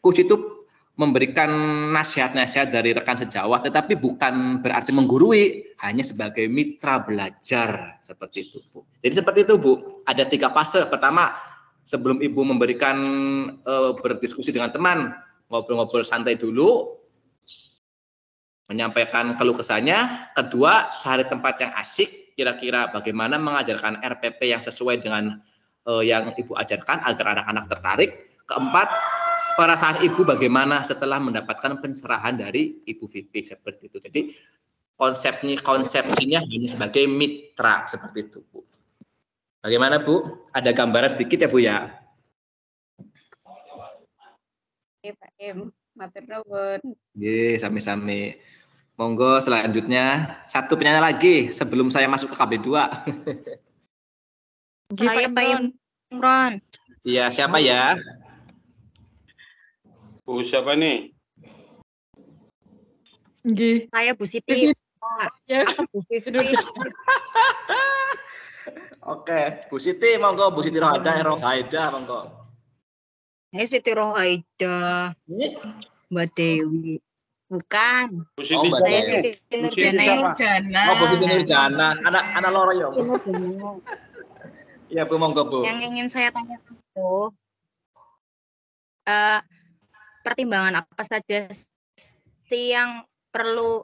Coach itu memberikan nasihat-nasihat dari rekan sejawat, tetapi bukan berarti menggurui, hanya sebagai mitra belajar seperti itu Bu. Jadi seperti itu Bu. Ada 3 fase. Pertama, sebelum Ibu memberikan berdiskusi dengan teman, ngobrol-ngobrol santai dulu, menyampaikan keluh kesahnya. Kedua, cari tempat yang asik, kira-kira bagaimana mengajarkan RPP yang sesuai dengan yang Ibu ajarkan agar anak-anak tertarik. Keempat, perasaan Ibu bagaimana setelah mendapatkan pencerahan dari Ibu Vivi seperti itu. Jadi konsepsinya hanya sebagai mitra seperti itu Bu. Bagaimana Bu? Ada gambaran sedikit ya Bu ya? Oke, Pak Im, matur nuwun. Ye, sami-sami. Monggo selanjutnya satu penyanyi lagi sebelum saya masuk ke KB2. Saya Pak Imron. Iya, siapa ya? Bu siapa nih? Nggih. Saya Bu Siti. Ya. Atau Bu Vivi. Oke, Bu Siti, monggo Bu Siti Rohaida, monggo. Ini Siti Rohaida. Mbak Dewi. Bukan. Bu Siti Mbak siapa? Saya Dewi. Siti Bu Siti Nurjana. siapa? Oh, Bu Siti Nurjana, anak loro ya. Bu. Iya, Bu, monggo Bu. Yang ingin saya tanyakan itu pertimbangan apa saja sih yang perlu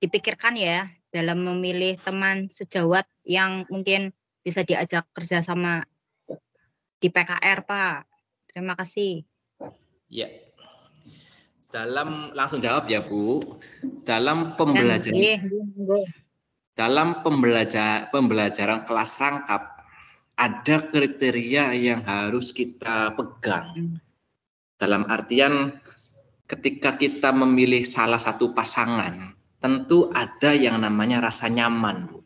dipikirkan ya dalam memilih teman sejawat yang mungkin bisa diajak kerjasama di PKR, Pak. Terima kasih. Iya. Langsung jawab ya Bu. Dalam pembelajaran kelas rangkap ada kriteria yang harus kita pegang. Dalam artian ketika kita memilih salah satu pasangan, tentu ada yang namanya rasa nyaman, Bu.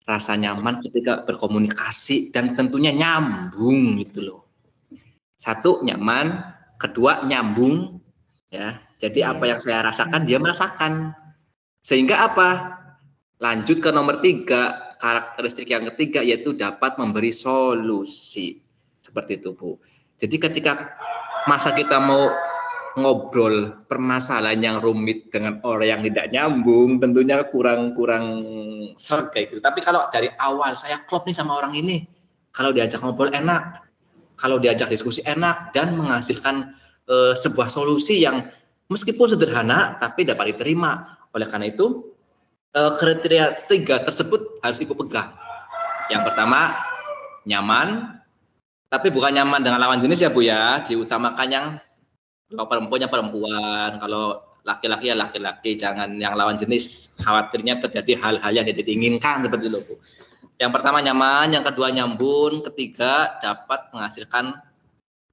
Rasa nyaman ketika berkomunikasi dan tentunya nyambung gitu loh. Satu, nyaman, kedua, nyambung ya. Jadi apa yang saya rasakan dia merasakan. Sehingga apa? Lanjut ke nomor 3, karakteristik yang ketiga yaitu dapat memberi solusi. Seperti itu, Bu. Jadi ketika masa kita mau ngobrol permasalahan yang rumit dengan orang yang tidak nyambung, tentunya kurang seret kayak gitu. Tapi kalau dari awal saya klop nih sama orang ini, kalau diajak ngobrol enak, kalau diajak diskusi enak dan menghasilkan sebuah solusi yang meskipun sederhana tapi dapat diterima. Oleh karena itu kriteria 3 tersebut harus Ibu pegang. Yang pertama nyaman, tapi bukan nyaman dengan lawan jenis ya Bu ya, diutamakan yang kalau perempuannya perempuan, kalau laki-laki ya laki-laki, jangan yang lawan jenis, khawatirnya terjadi hal-hal yang tidak diinginkan seperti itu Bu. Yang pertama nyaman, yang kedua nyambung, ketiga dapat menghasilkan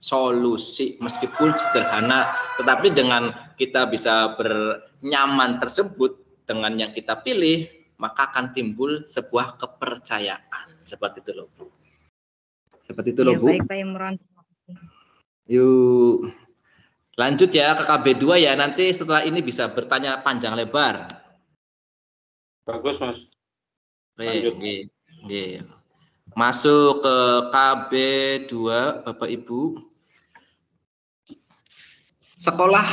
solusi meskipun sederhana, tetapi dengan kita bisa bernyaman tersebut dengan yang kita pilih, maka akan timbul sebuah kepercayaan seperti itu loh Bu. Seperti itu loh Bu. Baik Pak Imron. Yuk lanjut ya ke KB2 ya, nanti setelah ini bisa bertanya panjang lebar. Bagus Mas. Oke. Masuk ke KB2 Bapak Ibu. Sekolah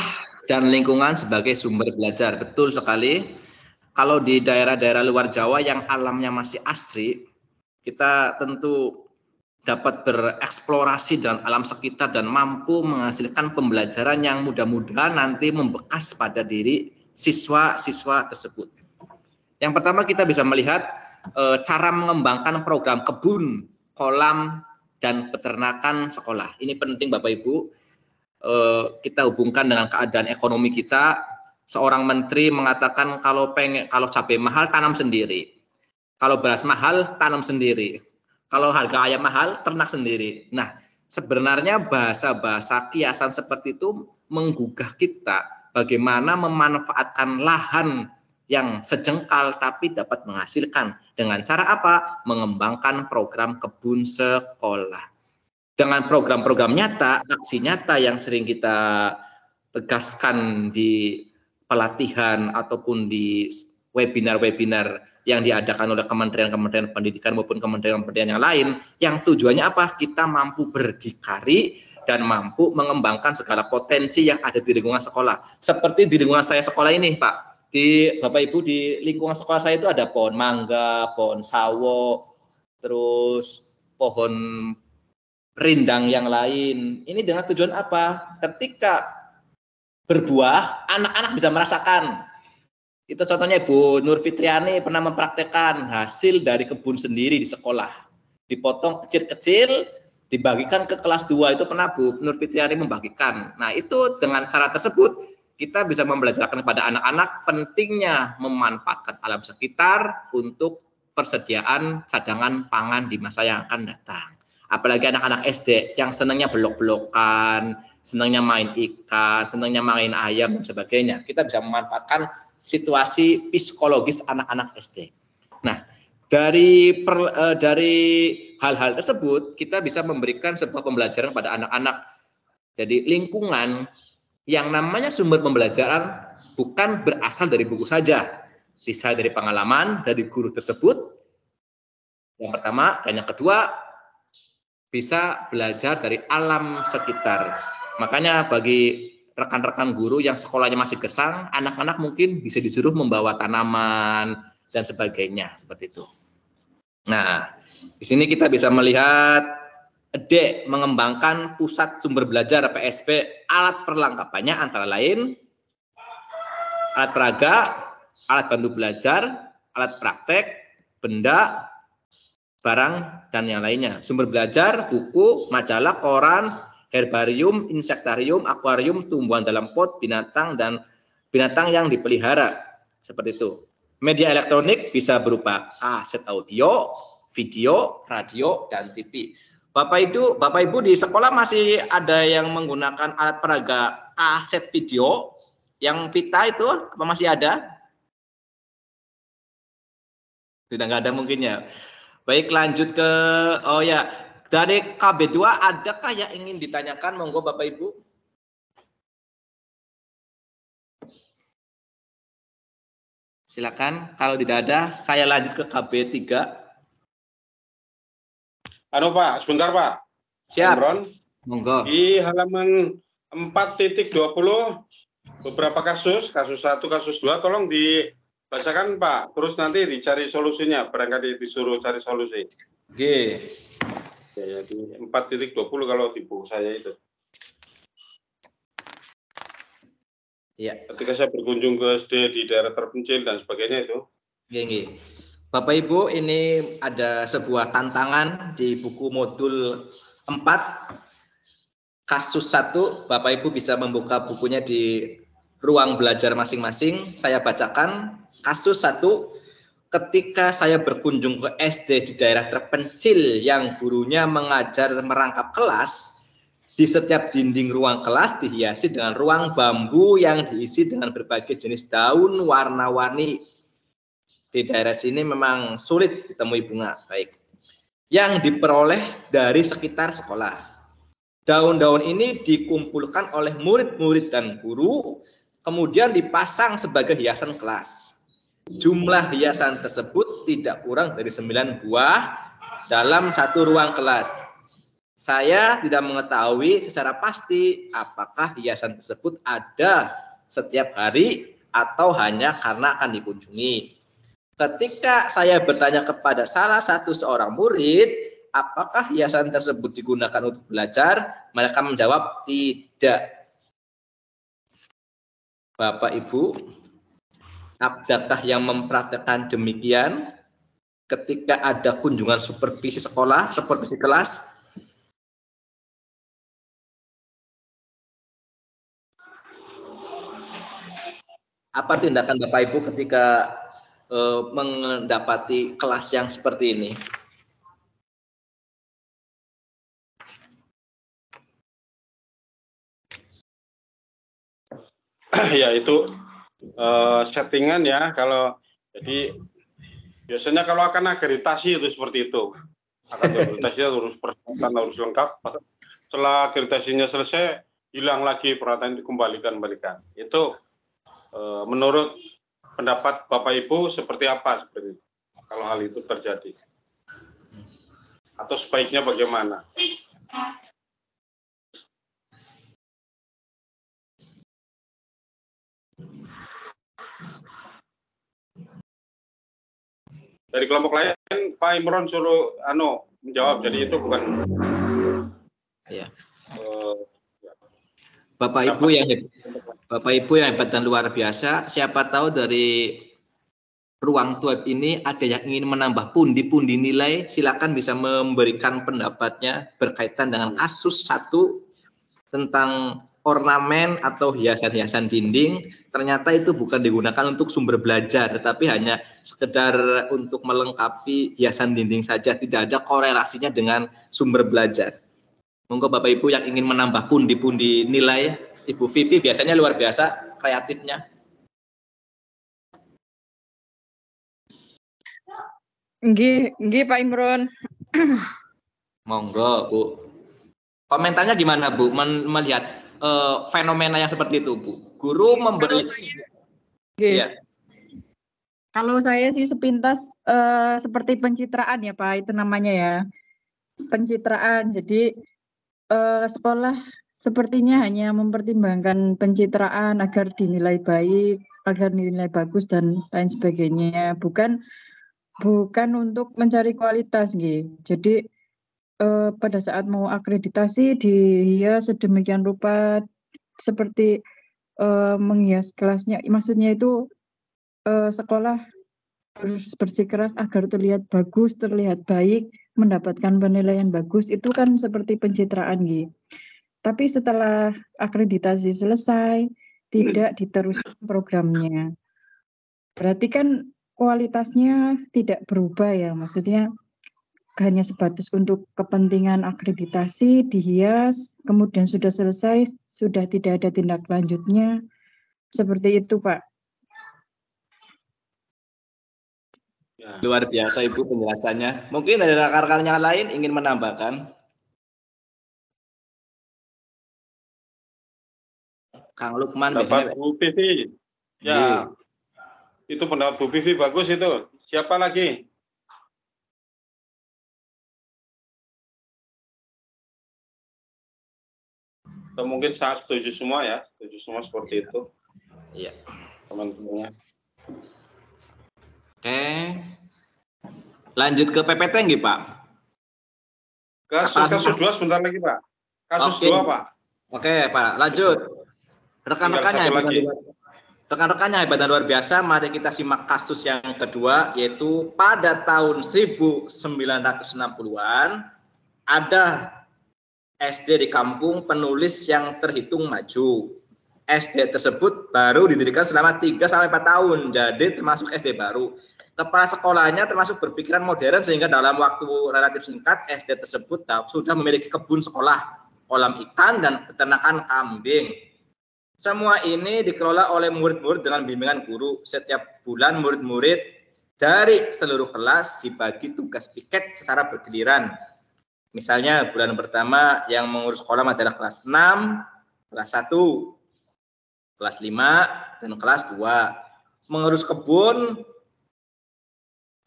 dan lingkungan sebagai sumber belajar. Betul sekali. Kalau di daerah-daerah luar Jawa yang alamnya masih asri, kita tentu dapat bereksplorasi dengan alam sekitar dan mampu menghasilkan pembelajaran yang mudah-mudahan nanti membekas pada diri siswa-siswa tersebut. Yang pertama kita bisa melihat cara mengembangkan program kebun, kolam, dan peternakan sekolah. Ini penting Bapak Ibu. Kita hubungkan dengan keadaan ekonomi kita. Seorang menteri mengatakan kalau cabai mahal tanam sendiri, kalau beras mahal tanam sendiri, Kalau harga ayam mahal, ternak sendiri. Nah, sebenarnya bahasa-bahasa kiasan seperti itu menggugah kita bagaimana memanfaatkan lahan yang sejengkal tapi dapat menghasilkan. Dengan cara apa? Mengembangkan program kebun sekolah. Dengan program-program nyata, aksi nyata yang sering kita tegaskan di pelatihan ataupun di webinar-webinar yang diadakan oleh kementerian-kementerian pendidikan maupun kementerian-kementerian yang lain, yang tujuannya apa? Kita mampu berdikari dan mampu mengembangkan segala potensi yang ada di lingkungan sekolah. Seperti di lingkungan saya sekolah ini, Pak. Di Bapak Ibu, di lingkungan sekolah saya itu ada pohon mangga, pohon sawo, terus pohon rindang yang lain. Ini dengan tujuan apa? Ketika berbuah, anak-anak bisa merasakan. Itu contohnya Ibu Nur Fitriani pernah mempraktekkan hasil dari kebun sendiri di sekolah. Dipotong kecil-kecil, dibagikan ke kelas 2, itu pernah Bu Nur Fitriani membagikan. Nah, itu dengan cara tersebut kita bisa membelajarkan kepada anak-anak pentingnya memanfaatkan alam sekitar untuk persediaan cadangan pangan di masa yang akan datang. Apalagi anak-anak SD yang senangnya blok-blokan, senangnya main ikan, senangnya main ayam dan sebagainya. Kita bisa memanfaatkan situasi psikologis anak-anak SD. Nah, dari hal-hal tersebut kita bisa memberikan sebuah pembelajaran pada anak-anak. Jadi lingkungan yang namanya sumber pembelajaran bukan berasal dari buku saja, bisa dari pengalaman dari guru tersebut. Yang pertama dan yang kedua bisa belajar dari alam sekitar. Makanya bagi rekan-rekan guru yang sekolahnya masih gesang, anak-anak mungkin bisa disuruh membawa tanaman dan sebagainya seperti itu. Nah, di sini kita bisa melihat EDE mengembangkan pusat sumber belajar PSB, alat perlengkapannya antara lain alat peraga, alat bantu belajar, alat praktek, benda, barang dan yang lainnya. Sumber belajar, buku, majalah, koran, herbarium, insektarium, akuarium, tumbuhan dalam pot, binatang dan binatang yang dipelihara. Seperti itu. Media elektronik bisa berupa kaset audio, video, radio, dan TV. Bapak Ibu di sekolah masih ada yang menggunakan alat peraga kaset video yang pita itu apa masih ada? Sudah nggak ada mungkin ya. Baik, lanjut ke dari KB2 adakah yang ingin ditanyakan? Monggo Bapak Ibu. Silakan. Kalau tidak ada, saya lanjut ke KB3. Pak, sebentar Pak. Siap. Imron, monggo. di halaman 4.20 beberapa kasus 1, kasus 2 tolong dibacakan Pak. Terus nanti dicari solusinya, barangkali disuruh cari solusi. Oke. Jadi 4.20 kalau di buku saya itu. Iya. Ketika saya berkunjung ke SD di daerah terpencil dan sebagainya itu. Oke. Bapak Ibu, ini ada sebuah tantangan di buku modul 4 kasus 1. Bapak Ibu bisa membuka bukunya di ruang belajar masing-masing. Saya bacakan kasus 1. Ketika saya berkunjung ke SD di daerah terpencil yang gurunya mengajar merangkap kelas, di setiap dinding ruang kelas dihiasi dengan ruang bambu yang diisi dengan berbagai jenis daun warna-warni. Di daerah sini memang sulit ditemui bunga. Baik. Yang diperoleh dari sekitar sekolah. Daun-daun ini dikumpulkan oleh murid-murid dan guru, kemudian dipasang sebagai hiasan kelas. Jumlah hiasan tersebut tidak kurang dari 9 buah dalam satu ruang kelas. Saya tidak mengetahui secara pasti apakah hiasan tersebut ada setiap hari atau hanya karena akan dikunjungi. Ketika saya bertanya kepada salah satu seorang murid, apakah hiasan tersebut digunakan untuk belajar, mereka menjawab tidak. Bapak Ibu, adakah yang mempraktekkan demikian ketika ada kunjungan supervisi sekolah, supervisi kelas? Apa tindakan Bapak Ibu ketika mendapati kelas yang seperti ini? Ya itu settingan ya. Kalau jadi biasanya kalau akan akreditasi itu seperti itu. Akan akreditasi harus persyaratan harus lengkap. Setelah akreditasinya selesai, hilang lagi persyaratan dikembalikan. Itu menurut pendapat Bapak Ibu seperti apa seperti itu, kalau hal itu terjadi? Atau sebaiknya bagaimana? Dari kelompok lain, Pak Imron suruh menjawab. Jadi itu bukan. Ya. Bapak Ibu yang hebat dan luar biasa. Siapa tahu dari ruang web ini ada yang ingin menambah pundi-pundi nilai, silakan bisa memberikan pendapatnya berkaitan dengan kasus satu tentang ornamen atau hiasan-hiasan dinding. Ternyata itu bukan digunakan untuk sumber belajar, tetapi hanya sekedar untuk melengkapi hiasan dinding saja, tidak ada korelasinya dengan sumber belajar. Monggo Bapak Ibu yang ingin menambah pundi-pundi nilai, Ibu Vivi biasanya luar biasa kreatifnya. Nggih Pak Imron. Monggo Bu. Komentarnya gimana Bu melihat fenomena yang seperti itu Bu? Guru memberi. Ya. Kalau saya sih sepintas seperti pencitraan ya Pak, itu namanya ya. Pencitraan. Jadi sekolah sepertinya hanya mempertimbangkan pencitraan agar dinilai baik, agar dinilai bagus dan lain sebagainya. Bukan untuk mencari kualitas gitu. Jadi pada saat mau akreditasi dihias sedemikian rupa seperti menghias kelasnya. Maksudnya itu sekolah harus bersikeras agar terlihat bagus, terlihat baik, mendapatkan penilaian bagus. Itu kan seperti pencitraan gitu. Tapi setelah akreditasi selesai, tidak diteruskan programnya. Berarti kan kualitasnya tidak berubah ya, maksudnya hanya sebatas untuk kepentingan akreditasi, dihias, kemudian sudah selesai, sudah tidak ada tindak lanjutnya, seperti itu Pak. Luar biasa Ibu penjelasannya. Mungkin ada rekan-rekan yang lain ingin menambahkan. Kang Lukman. Pendapat Bu Vivi. Ya, itu pendapat Bu Vivi bagus itu. Siapa lagi? Atau mungkin sangat setuju semua ya, setuju semua seperti itu. Iya. Teman-temannya. Oke. Lanjut ke PPT nggih Pak? Kasus 2 sebentar lagi Pak. Kasus 2 Pak. Oke Pak, lanjut. Rekan-rekannya hebat dan luar biasa, mari kita simak kasus yang kedua, yaitu pada tahun 1960-an ada SD di kampung penulis yang terhitung maju. SD tersebut baru didirikan selama 3-4 tahun, jadi termasuk SD baru. Kepala sekolahnya termasuk berpikiran modern sehingga dalam waktu relatif singkat SD tersebut sudah memiliki kebun sekolah, kolam ikan, dan peternakan kambing. Semua ini dikelola oleh murid-murid dengan bimbingan guru. Setiap bulan murid-murid dari seluruh kelas dibagi tugas piket secara bergiliran. Misalnya bulan pertama yang mengurus kolam adalah kelas 6, kelas 1, kelas 5, dan kelas 2. Mengurus kebun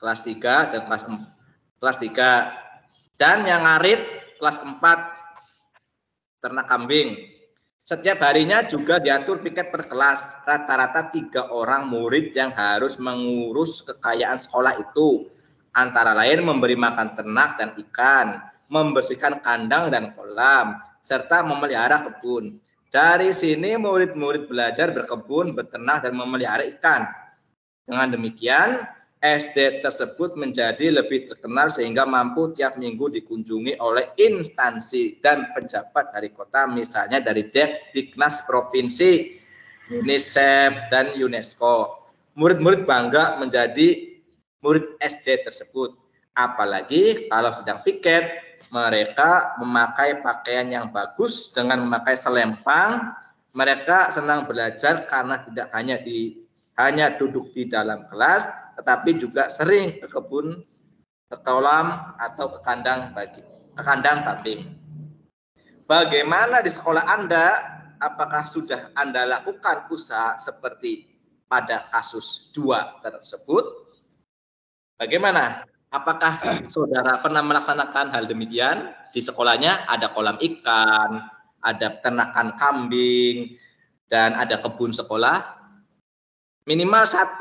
kelas 3 dan kelas 3. Dan yang ngarit kelas 4, ternak kambing. Setiap harinya juga diatur piket per kelas. Rata-rata 3 orang murid yang harus mengurus kekayaan sekolah itu. Antara lain memberi makan ternak dan ikan, membersihkan kandang dan kolam, serta memelihara kebun. Dari sini murid-murid belajar berkebun, beternak, dan memelihara ikan. Dengan demikian, SD tersebut menjadi lebih terkenal sehingga mampu tiap minggu dikunjungi oleh instansi dan pejabat dari kota, misalnya dari Diknas Provinsi, UNICEF, dan UNESCO. Murid-murid bangga menjadi murid SD tersebut. Apalagi kalau sedang piket, mereka memakai pakaian yang bagus dengan memakai selempang Mereka senang belajar karena tidak hanya duduk di dalam kelas, tetapi juga sering ke kebun, ke kolam, atau ke kandang kambing. Bagaimana di sekolah Anda? Apakah sudah Anda lakukan usaha seperti pada kasus 2 tersebut? Bagaimana? Apakah saudara pernah melaksanakan hal demikian? Di sekolahnya ada kolam ikan, ada ternakan kambing, dan ada kebun sekolah. Minimal 1,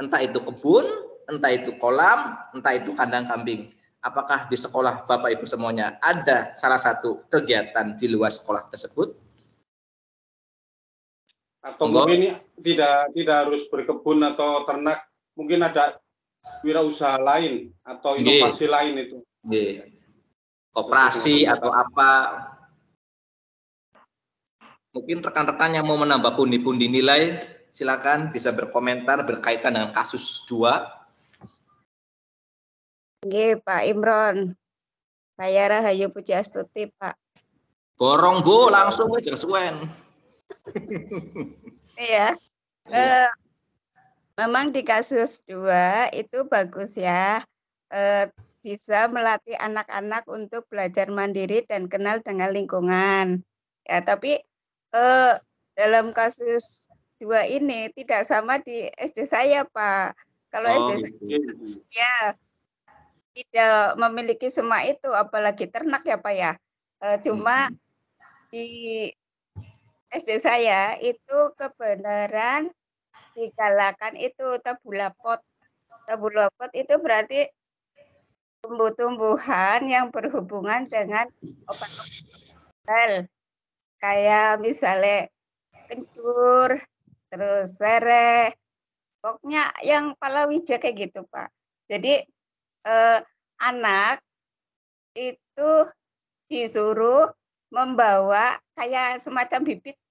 entah itu kebun, entah itu kolam, entah itu kandang kambing. Apakah di sekolah Bapak Ibu semuanya ada salah satu kegiatan di luar sekolah tersebut? Atau mungkin tidak harus berkebun atau ternak, mungkin ada wirausaha lain atau inovasi lain itu. Koperasi atau apa? Mungkin rekan-rekan yang mau menambah pundi-pundi nilai, silakan bisa berkomentar berkaitan dengan kasus 2. Nggih, Pak Imron. Saya Rahayu Pujiastuti, Pak. Borong, Bu, langsung aja kesuwen. Iya. Memang di kasus 2 itu bagus ya. Bisa melatih anak-anak untuk belajar mandiri dan kenal dengan lingkungan. Ya, tapi dalam kasus 2 ini tidak sama di SD saya, Pak. Kalau SD saya ya tidak memiliki semua itu, apalagi ternak ya Pak ya. Cuma di SD saya itu kebenaran digalakan itu tabulapot. Tabulapot itu berarti tumbuh-tumbuhan yang berhubungan dengan obat-obatan. Kayak misalnya kencur, terus sereh, pokoknya yang palawija kayak gitu Pak. Jadi anak itu disuruh membawa kayak semacam bibit,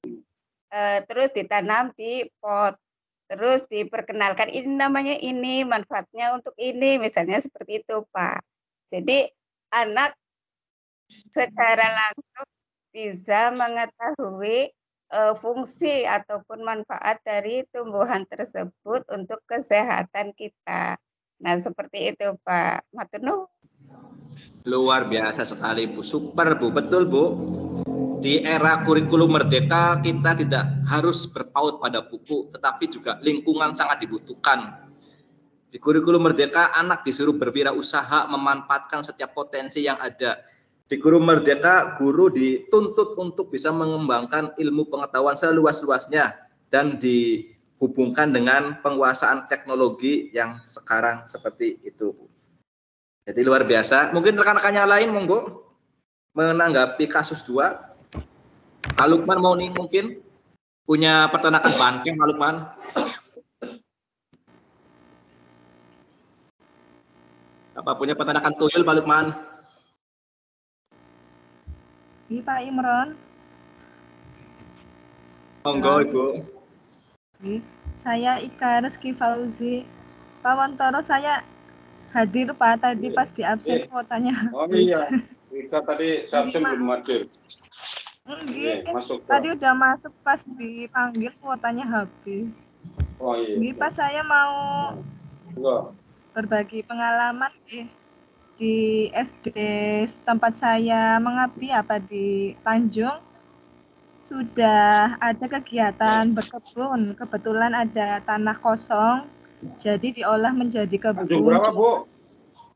terus ditanam di pot, terus diperkenalkan ini namanya ini, manfaatnya untuk ini, misalnya seperti itu Pak. Jadi anak secara langsung bisa mengetahui fungsi ataupun manfaat dari tumbuhan tersebut untuk kesehatan kita. Nah, seperti itu, Pak. Matur nuwun. Luar biasa sekali, Bu. Super, Bu. Betul, Bu. Di era kurikulum merdeka, kita tidak harus berpaut pada buku, tetapi juga lingkungan sangat dibutuhkan. Di kurikulum merdeka, anak disuruh berwirausaha, memanfaatkan setiap potensi yang ada. Di kurikulum merdeka, guru dituntut untuk bisa mengembangkan ilmu pengetahuan seluas-luasnya dan dihubungkan dengan penguasaan teknologi yang sekarang seperti itu. Jadi luar biasa. Mungkin rekan-rekannya lain monggo menanggapi kasus 2. Pak Lukman mau nih mungkin punya peternakan bangkeng, Pak Lukman. Apa punya peternakan tuyul, Pak Lukman? Iya, Pak Imron. Monggo, Ibu. Saya Ika Reski Fauzi. Pak Wantoro, saya hadir Pak tadi pas di absen kuotanya. Oh iya, Ika tadi absen belum hadir. Masuk. Tadi udah masuk pas dipanggil kuotanya habis. Oh iya. Pas saya mau berbagi pengalaman di SD tempat saya mengabdi apa di Tanjung. Sudah ada kegiatan berkebun, kebetulan ada tanah kosong, jadi diolah menjadi kebun. Tanjung berapa, Bu?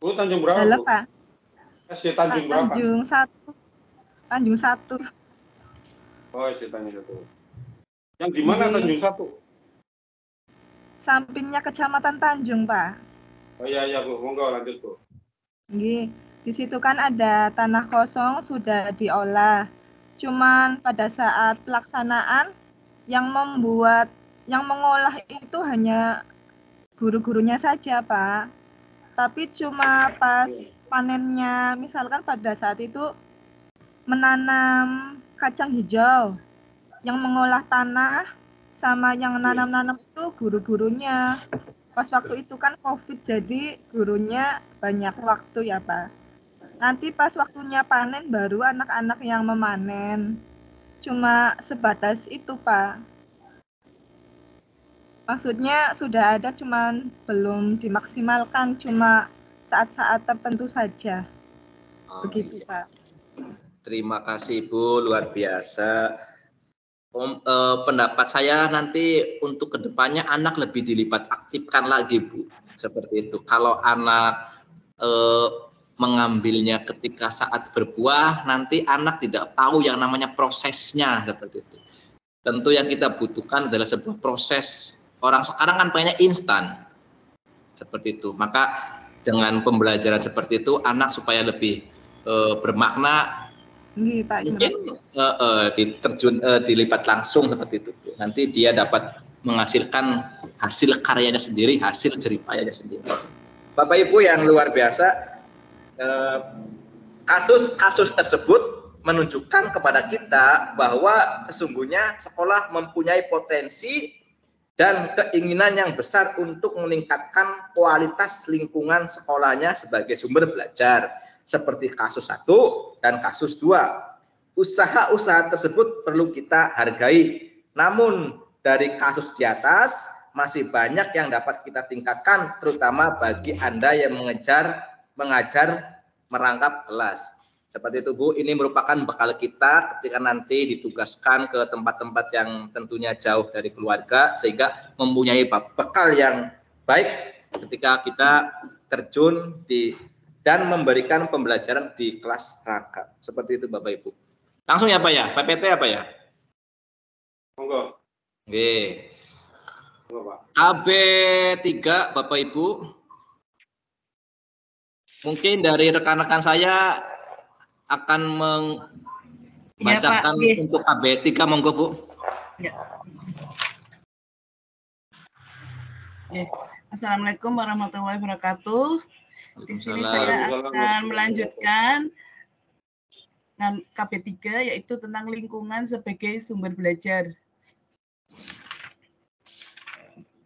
Bu, Tanjung berapa, Halo, Bu? Pak. Tanjung berapa? Tanjung 1. Oh, Tanjung 1. Yang di mana Tanjung 1? Sampingnya Kecamatan Tanjung, Pak. Oh iya, Bu. Monggo lanjut, Bu. Di situ kan ada tanah kosong sudah diolah. Cuman pada saat pelaksanaan yang mengolah itu hanya guru-gurunya saja, Pak. Tapi cuma pas panennya, misalkan pada saat itu menanam kacang hijau, yang mengolah tanah sama yang nanam-nanam itu guru-gurunya. Pas waktu itu kan COVID, jadi gurunya banyak waktu ya, Pak. Nanti pas waktunya panen baru anak-anak yang memanen. cuma sebatas itu, Pak. Maksudnya sudah ada, cuman belum dimaksimalkan, cuma saat-saat tertentu saja. Begitu, Pak. Terima kasih, Bu, luar biasa. Pendapat saya nanti untuk kedepannya anak lebih dilibat aktifkan lagi, Bu. Seperti itu. Kalau anak mengambilnya ketika saat berbuah, nanti anak tidak tahu yang namanya prosesnya, seperti itu. Tentu yang kita butuhkan adalah sebuah proses. Orang sekarang kan pengennya instan, seperti itu. Maka dengan pembelajaran seperti itu, anak supaya lebih bermakna, mungkin dilibat langsung seperti itu. Nanti dia dapat menghasilkan hasil karyanya sendiri, hasil jeripayanya sendiri. Bapak Ibu yang luar biasa, kasus-kasus tersebut menunjukkan kepada kita bahwa sesungguhnya sekolah mempunyai potensi dan keinginan yang besar untuk meningkatkan kualitas lingkungan sekolahnya sebagai sumber belajar, seperti kasus 1 dan kasus 2. Usaha-usaha tersebut perlu kita hargai. Namun dari kasus di atas masih banyak yang dapat kita tingkatkan, terutama bagi Anda yang mengajar merangkap kelas. Seperti itu, Bu, ini merupakan bekal kita ketika nanti ditugaskan ke tempat-tempat yang tentunya jauh dari keluarga, sehingga mempunyai bekal yang baik ketika kita terjun dan memberikan pembelajaran di kelas rangkap. Seperti itu, Bapak Ibu. Langsung ya, Pak ya? PPT apa ya? Monggo. Oke. Monggo, Pak. KB 3, Bapak Ibu. Mungkin dari rekan-rekan saya akan membacakan untuk KB 3, monggo, Bu. Ya. Assalamualaikum warahmatullahi wabarakatuh. Di sini saya akan melanjutkan dengan KB 3, yaitu tentang lingkungan sebagai sumber belajar.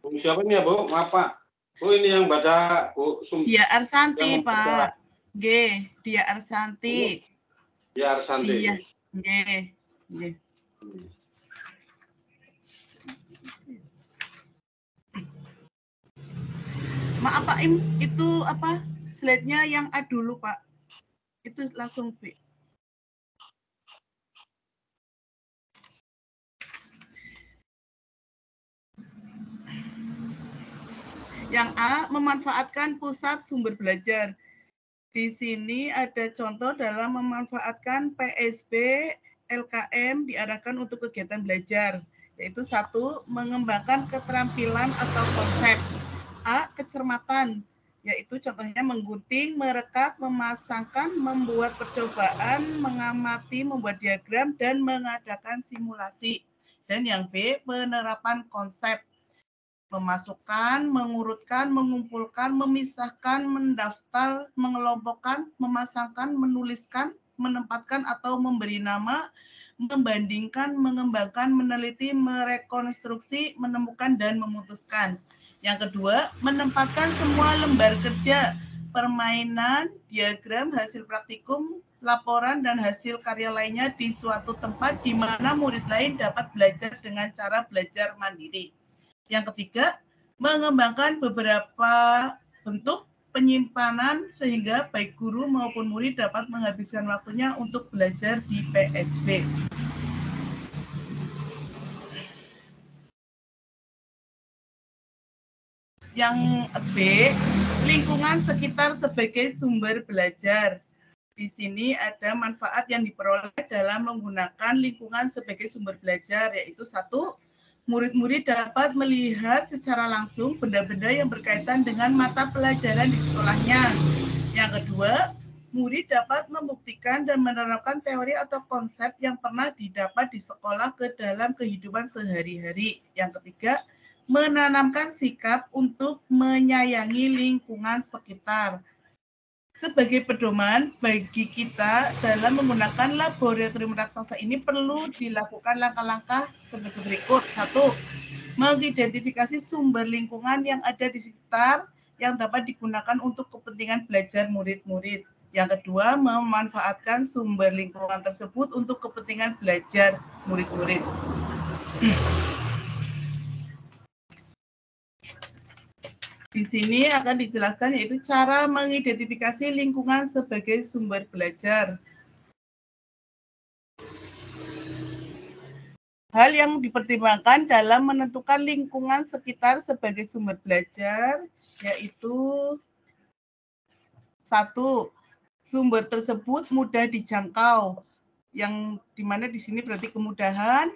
Bu, siapa ini ya, Bu? Maaf, Pak. Bu, ini yang baca, Bu. Dia Arsanti, Pak. G. Dia Arsanti. Dia Arsanti. Iya. G. Maaf, Pak Im, itu apa? Slide-nya yang A dulu, Pak. Itu langsung B. Yang A, memanfaatkan pusat sumber belajar. Di sini ada contoh dalam memanfaatkan PSB, LKM diarahkan untuk kegiatan belajar, yaitu 1, mengembangkan keterampilan atau konsep. A, kecermatan, yaitu contohnya menggunting, merekat, memasangkan, membuat percobaan, mengamati, membuat diagram, dan mengadakan simulasi. Dan yang B, penerapan konsep. Memasukkan, mengurutkan, mengumpulkan, memisahkan, mendaftar, mengelompokkan, memasangkan, menuliskan, menempatkan atau memberi nama, membandingkan, mengembangkan, meneliti, merekonstruksi, menemukan, dan memutuskan. Yang kedua, menempatkan semua lembar kerja, permainan, diagram, hasil praktikum, laporan, dan hasil karya lainnya di suatu tempat di mana murid lain dapat belajar dengan cara belajar mandiri. Yang ketiga, mengembangkan beberapa bentuk penyimpanan sehingga baik guru maupun murid dapat menghabiskan waktunya untuk belajar di PSB. Yang B, lingkungan sekitar sebagai sumber belajar. Di sini ada manfaat yang diperoleh dalam menggunakan lingkungan sebagai sumber belajar, yaitu 1, murid-murid dapat melihat secara langsung benda-benda yang berkaitan dengan mata pelajaran di sekolahnya. Yang kedua, murid dapat membuktikan dan menerapkan teori atau konsep yang pernah didapat di sekolah ke dalam kehidupan sehari-hari. Yang ketiga, menanamkan sikap untuk menyayangi lingkungan sekitar. Sebagai pedoman bagi kita dalam menggunakan laboratorium raksasa ini perlu dilakukan langkah-langkah sebagai berikut. 1. Mengidentifikasi sumber lingkungan yang ada di sekitar yang dapat digunakan untuk kepentingan belajar murid-murid. Yang kedua, memanfaatkan sumber lingkungan tersebut untuk kepentingan belajar murid-murid. Di sini akan dijelaskan yaitu cara mengidentifikasi lingkungan sebagai sumber belajar. Hal yang dipertimbangkan dalam menentukan lingkungan sekitar sebagai sumber belajar yaitu 1. Sumber tersebut mudah dijangkau, yang dimana di sini berarti kemudahan.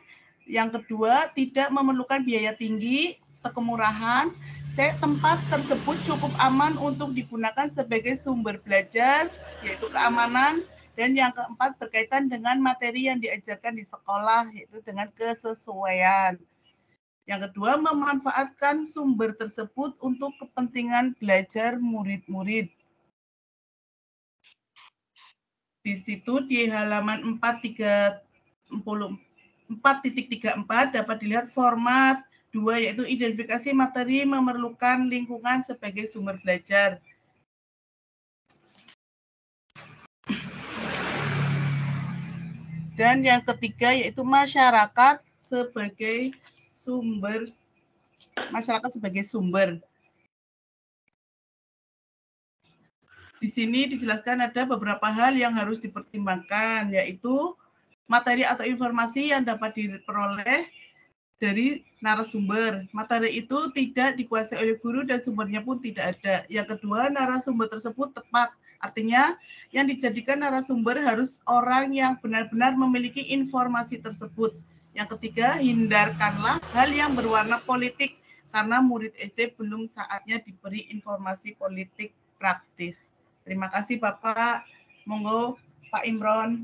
Yang kedua, tidak memerlukan biaya tinggi atau kemurahan. C. Tempat tersebut cukup aman untuk digunakan sebagai sumber belajar, yaitu keamanan. Dan yang keempat, berkaitan dengan materi yang diajarkan di sekolah, yaitu dengan kesesuaian. Yang kedua, memanfaatkan sumber tersebut untuk kepentingan belajar murid-murid. Di situ di halaman 4.34 dapat dilihat format 2, yaitu identifikasi materi memerlukan lingkungan sebagai sumber belajar. Dan yang ketiga yaitu masyarakat sebagai sumber. Di sini dijelaskan ada beberapa hal yang harus dipertimbangkan, yaitu materi atau informasi yang dapat diperoleh dari narasumber. Materi itu tidak dikuasai oleh guru dan sumbernya pun tidak ada. Yang kedua, narasumber tersebut tepat. Artinya, yang dijadikan narasumber harus orang yang benar-benar memiliki informasi tersebut. Yang ketiga, hindarkanlah hal yang berwarna politik, karena murid SD belum saatnya diberi informasi politik praktis. Terima kasih Bapak. Monggo Pak Imron.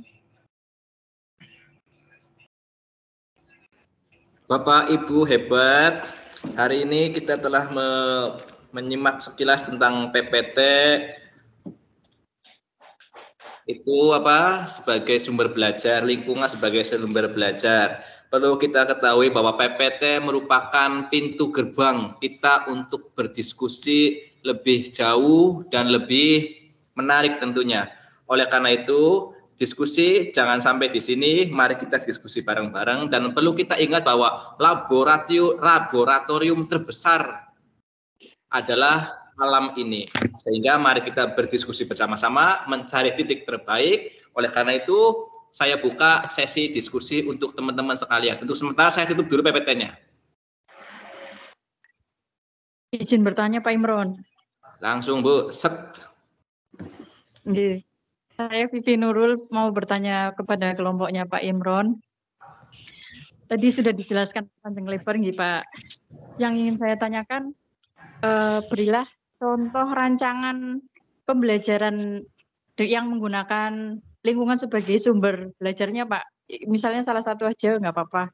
Bapak Ibu hebat. Hari ini kita telah menyimak sekilas tentang PPT. Itu apa? Sebagai sumber belajar, lingkungan sebagai sumber belajar. Perlu kita ketahui bahwa PPT merupakan pintu gerbang kita untuk berdiskusi lebih jauh dan lebih menarik tentunya. Oleh karena itu, diskusi jangan sampai di sini, mari kita diskusi bareng-bareng, dan perlu kita ingat bahwa laboratorium terbesar adalah alam ini. Sehingga mari kita berdiskusi bersama-sama, mencari titik terbaik. Oleh karena itu, saya buka sesi diskusi untuk teman-teman sekalian. Untuk sementara saya tutup dulu PPT-nya. Izin bertanya Pak Imron. Langsung Bu, set. Oke. Saya Vivi Nurul mau bertanya kepada kelompoknya Pak Imron. Tadi sudah dijelaskan panjang lebar nih Pak. Yang ingin saya tanyakan, berilah contoh rancangan pembelajaran yang menggunakan lingkungan sebagai sumber belajarnya Pak. Misalnya salah satu aja nggak apa-apa.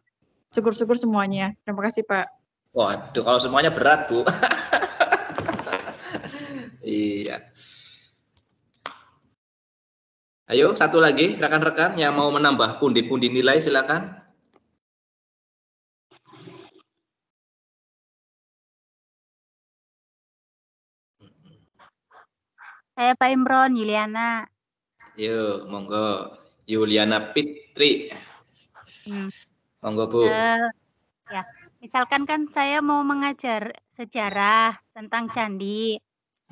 Syukur-syukur semuanya. Terima kasih Pak. Waduh, kalau semuanya berat Bu. Iya. Ayo, satu lagi, rekan-rekan yang mau menambah pundi-pundi nilai, silakan. Saya Pak Imron, Yuliana. Yuk, monggo. Yuliana Fitri. Monggo, Bu. Ya, misalkan kan saya mau mengajar sejarah tentang candi.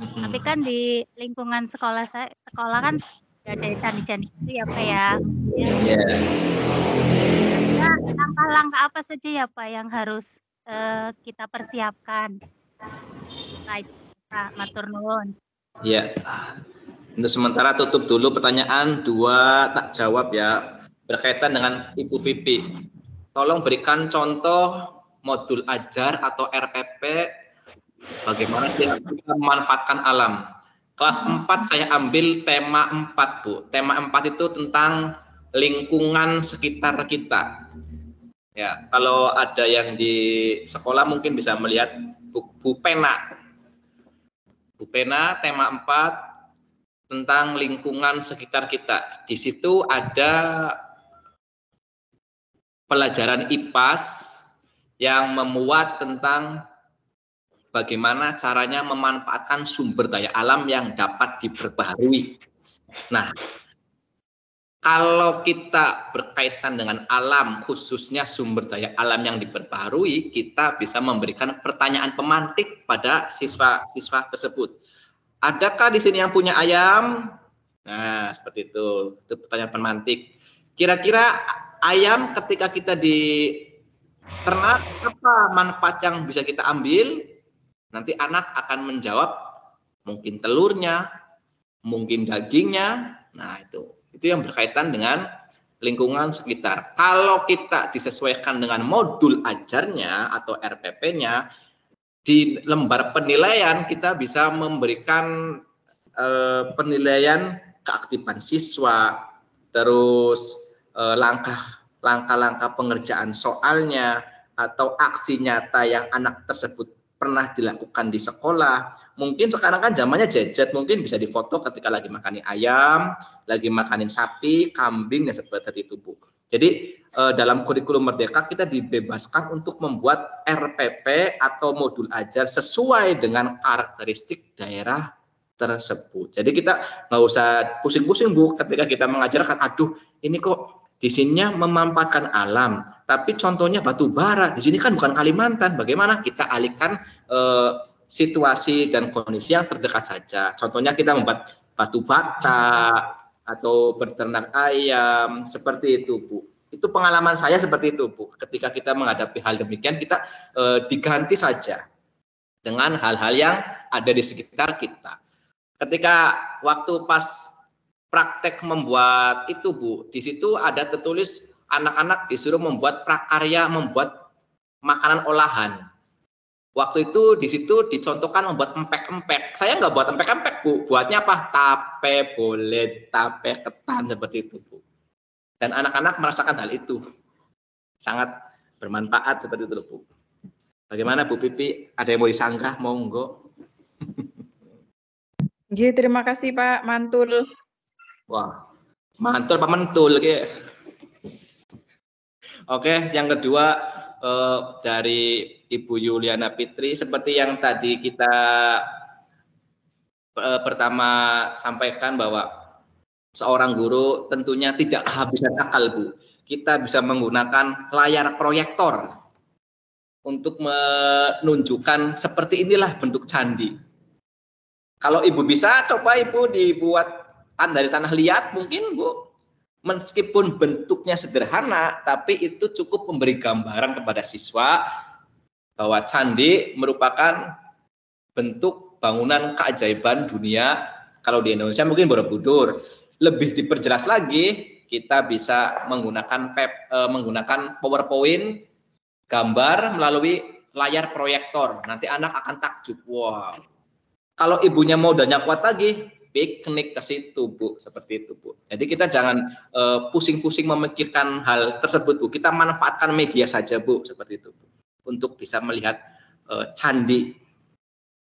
Tapi kan di lingkungan sekolah kan ada candi-candi itu ya Pak ya. Nah, langkah-langkah apa saja ya Pak yang harus kita persiapkan? Baik, Pak Matur nuwun. Ya, untuk sementara tutup dulu pertanyaan 2 tak jawab ya, berkaitan dengan Ibu Vivi. Tolong berikan contoh modul ajar atau RPP bagaimana kita memanfaatkan alam. Kelas 4 saya ambil tema 4 Bu. Tema 4 itu tentang lingkungan sekitar kita. Ya, kalau ada yang di sekolah mungkin bisa melihat buku pena. Bu Pena tema 4 tentang lingkungan sekitar kita. Di situ ada pelajaran IPAS yang memuat tentang bagaimana caranya memanfaatkan sumber daya alam yang dapat diperbaharui. Nah, kalau kita berkaitan dengan alam, khususnya sumber daya alam yang diperbaharui, kita bisa memberikan pertanyaan pemantik pada siswa-siswa tersebut. Adakah di sini yang punya ayam? Nah, seperti itu. Itu pertanyaan pemantik. Kira-kira ayam ketika kita di ternak, apa manfaat yang bisa kita ambil? Nanti anak akan menjawab, mungkin telurnya, mungkin dagingnya. Nah, itu yang berkaitan dengan lingkungan sekitar. Kalau kita disesuaikan dengan modul ajarnya atau RPP-nya, di lembar penilaian kita bisa memberikan penilaian keaktifan siswa, terus langkah-langkah pengerjaan soalnya, atau aksi nyata yang anak tersebut pernah dilakukan di sekolah. Mungkin sekarang kan zamannya gadget, mungkin bisa difoto ketika lagi makanin ayam, lagi makanin sapi, kambing, dan seperti itu, Bu. Jadi dalam kurikulum Merdeka kita dibebaskan untuk membuat RPP atau modul ajar sesuai dengan karakteristik daerah tersebut. Jadi kita nggak usah pusing-pusing, Bu, ketika kita mengajarkan, aduh ini kok di sininya memanfaatkan alam, tapi contohnya batu bara, di sini kan bukan Kalimantan, bagaimana kita alihkan situasi dan kondisi yang terdekat saja. Contohnya kita membuat batu bata atau berternak ayam, seperti itu, Bu. Itu pengalaman saya seperti itu, Bu. Ketika kita menghadapi hal demikian, kita diganti saja dengan hal-hal yang ada di sekitar kita. Ketika waktu pas praktek membuat itu, Bu, di situ ada tertulis anak-anak disuruh membuat prakarya, membuat makanan olahan. Waktu itu di situ dicontohkan membuat empek-empek. Saya nggak buat empek-empek, Bu. Buatnya apa? Tape bolet, tape ketan, seperti itu, Bu. Dan anak-anak merasakan hal itu. Sangat bermanfaat seperti itu, Bu. Bagaimana, Bu Pipi? Ada yang mau disanggah? Monggo. Terima kasih, Pak Mantul. Wah, mantul Pak Mentul. Oke, yang kedua dari Ibu Yuliana Fitri, seperti yang tadi kita pertama sampaikan bahwa seorang guru tentunya tidak kehabisan akal, Bu. Kita bisa menggunakan layar proyektor untuk menunjukkan seperti inilah bentuk candi. Kalau Ibu bisa, coba Ibu dibuat dari tanah liat mungkin, Bu. Meskipun bentuknya sederhana, tapi itu cukup memberi gambaran kepada siswa bahwa candi merupakan bentuk bangunan keajaiban dunia. Kalau di Indonesia mungkin Borobudur. Lebih diperjelas lagi, kita bisa menggunakan PowerPoint, gambar melalui layar proyektor. Nanti anak akan takjub. Wow. Kalau ibunya mau danya kuat lagi, piknik ke situ, Bu, seperti itu, Bu. Jadi kita jangan pusing-pusing memikirkan hal tersebut, Bu. Kita manfaatkan media saja, Bu, seperti itu, Bu, untuk bisa melihat candi.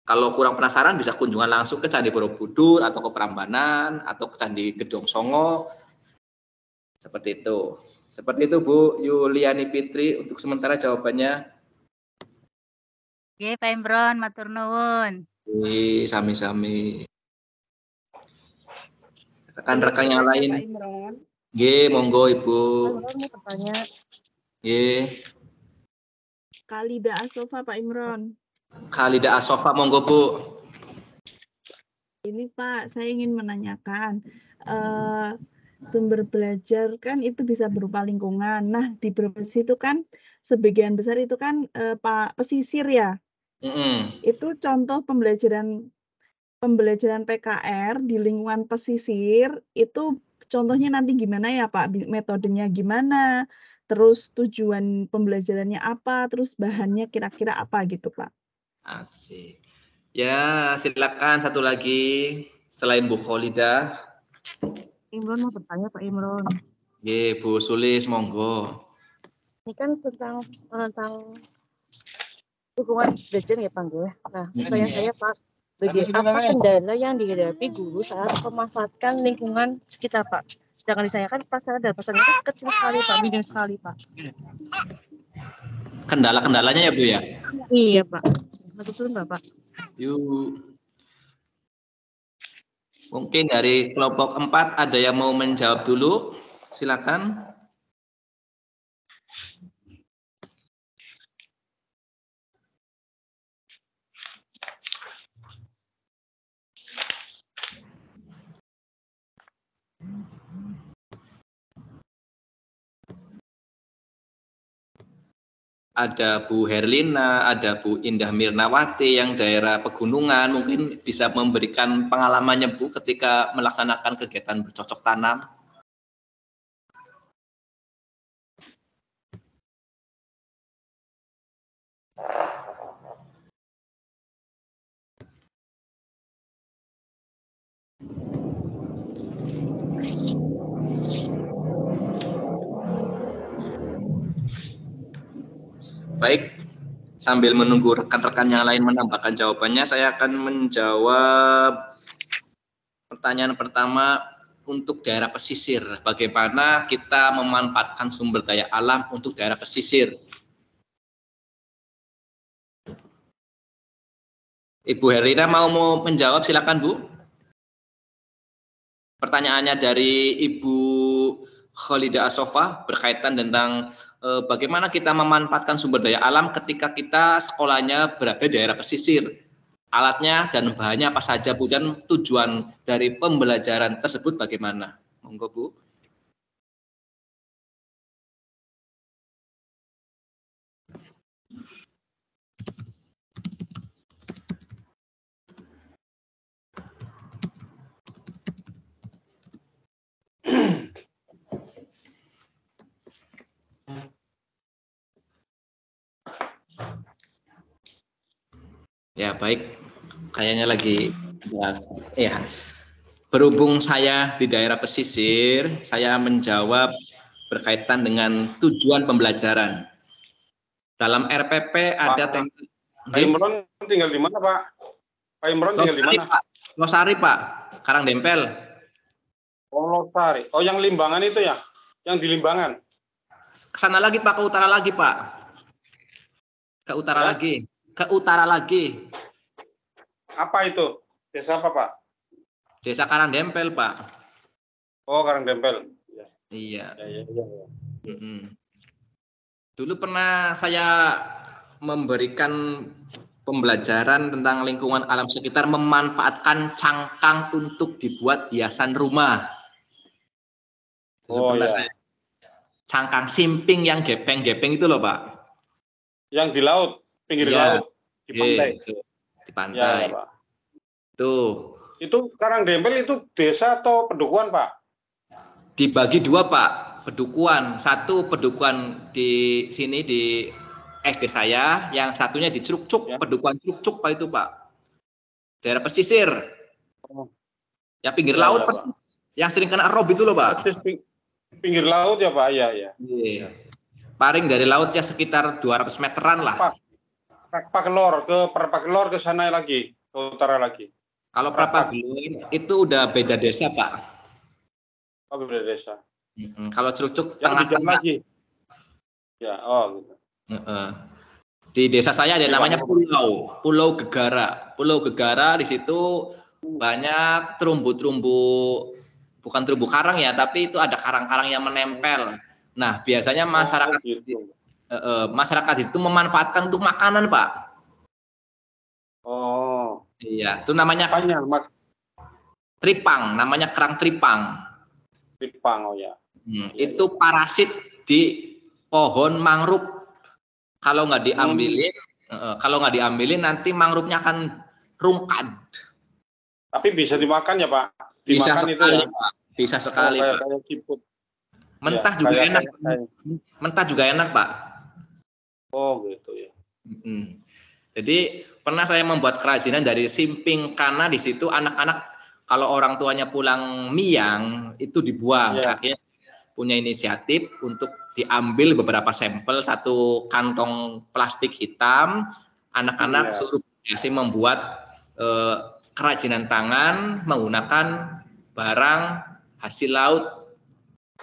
Kalau kurang penasaran bisa kunjungan langsung ke Candi Borobudur atau ke Prambanan atau ke Candi Gedong Songo, seperti itu. Seperti itu, Bu Yuliani Fitri, untuk sementara jawabannya. Oke, Pak Imron, matur nuwun. Sami-sami. Rekan-rekan yang lain. Pak Imron. Monggo Ibu. Pak Imron mau bertanya. Khalida Asofa, Pak Imron. Khalida Asofa, monggo, Bu. Ini Pak, saya ingin menanyakan, sumber belajar kan itu bisa berupa lingkungan. Nah, di Brebes itu kan sebagian besar itu kan Pak pesisir ya. Itu contoh pembelajaran PKR di lingkungan pesisir itu contohnya nanti gimana ya Pak? Metodenya gimana? Terus tujuan pembelajarannya apa? Terus bahannya kira-kira apa gitu Pak? Asik. Ya, silakan satu lagi selain Bu Khalida. Imron mau bertanya Pak Imron. Bu Sulis, monggo. Ini kan tentang dukungan belajar ya Pak ya. Nah, pertanyaan saya Pak, apa kendala yang dihadapi guru saat memanfaatkan lingkungan sekitar Pak? Sedangkan di saya kan pasar dan pasarnya kan kecil sekali Pak, minim sekali Pak. Kendala-kendalanya ya Bu ya? Iya Pak. Matur suwun Bapak. Yuk. Mungkin dari kelompok 4 ada yang mau menjawab dulu. Silakan. Ada Bu Herlina, ada Bu Indah Mirnawati yang daerah pegunungan, mungkin bisa memberikan pengalamannya Bu ketika melaksanakan kegiatan bercocok tanam. Baik, sambil menunggu rekan-rekan yang lain menambahkan jawabannya, saya akan menjawab pertanyaan pertama untuk daerah pesisir. Bagaimana kita memanfaatkan sumber daya alam untuk daerah pesisir? Ibu Herlina mau menjawab, silakan Bu. Pertanyaannya dari Ibu Khalida Asofa berkaitan tentang bagaimana kita memanfaatkan sumber daya alam ketika kita sekolahnya berada di daerah pesisir. Alatnya dan bahannya apa saja Bu, dan tujuan dari pembelajaran tersebut bagaimana? Monggo Bu. Ya baik, kayaknya lagi ya. Berhubung saya di daerah pesisir, saya menjawab berkaitan dengan tujuan pembelajaran. Dalam RPP ada tema. Pak Imron tinggal di mana Pak? Pak Imron tinggal di mana? Pak. Losari Pak, Karangdempel. Oh Losari, oh yang Limbangan itu ya? Yang di Limbangan? Kesana lagi Pak, ke utara lagi Pak. Ke utara lagi. Ke utara lagi. Apa itu? Desa apa Pak? Desa Karangdempel Pak. Oh Karangdempel. Iya. Ya. Dulu pernah saya memberikan pembelajaran tentang lingkungan alam sekitar, memanfaatkan cangkang untuk dibuat hiasan rumah. Dulu pernah saya cangkang simping yang gepeng-gepeng itu loh Pak. Yang di laut. Pinggir laut di pantai. Di pantai. Ya, Pak. Tuh. Itu Karangdempel itu desa atau pedukuhan, Pak? Dibagi dua, Pak. Pedukuhan. Satu pedukuhan di sini di SD saya, yang satunya di Curug-Cuk, pedukuhan Curug-Cuk Pak itu, Pak. Daerah pesisir. Ya pinggir laut persis. Yang sering kena rob itu loh, Pak. Persis pinggir laut ya, Pak. Iya. Iya. Paling dari laut ya sekitar 200 meteran lah. Pakelor ke sana lagi, ke utara lagi. Kalau Prapagelor itu udah beda desa, Pak. Oh, beda desa. Kalau Curug-Cuk tengah-tengah lagi. Ya, oh gitu. Di desa saya ada namanya Pulau Gegara. Pulau Gegara di situ banyak terumbu-terumbu, bukan terumbu karang ya, tapi itu ada karang-karang yang menempel. Nah, biasanya masyarakat masyarakat itu memanfaatkan untuk makanan, Pak. Oh. Iya, itu namanya tripang, namanya kerang tripang. Tripang, oh ya. Itu parasit di pohon mangrove. Kalau nggak diambilin, nanti mangrove-nya akan rungkad. Tapi bisa dimakan ya, Pak? Bisa sekali, itu ya, Pak. Bisa sekali, Pak. Mentah juga enak. Mentah juga enak, Pak. Oh gitu ya. Jadi pernah saya membuat kerajinan dari simping, karena di situ anak-anak kalau orang tuanya pulang miang itu dibuang. Akhirnya punya inisiatif untuk diambil beberapa sampel, satu kantong plastik hitam. Anak-anak suruh membuat kerajinan tangan menggunakan barang hasil laut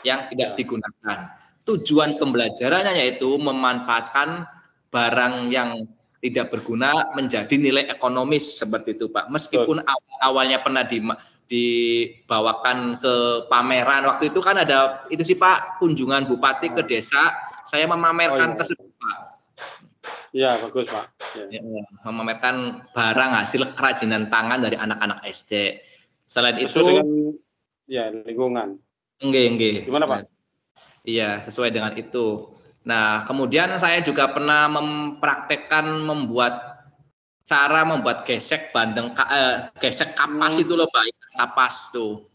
yang tidak digunakan. Tujuan pembelajarannya yaitu memanfaatkan barang yang tidak berguna menjadi nilai ekonomis seperti itu, Pak. Meskipun awalnya pernah dibawakan ke pameran. Waktu itu kan ada itu sih Pak, kunjungan Bupati ke desa, saya memamerkan tersebut Pak. Iya, bagus Pak. Ya, memamerkan barang hasil kerajinan tangan dari anak-anak SD. Selain itu dengan ya lingkungan. Enggak. Gimana Pak? Iya, sesuai dengan itu. Nah, kemudian saya juga pernah mempraktekkan cara membuat gesek bandeng, gesek kapas itu loh Pak, ikan kapas tuh.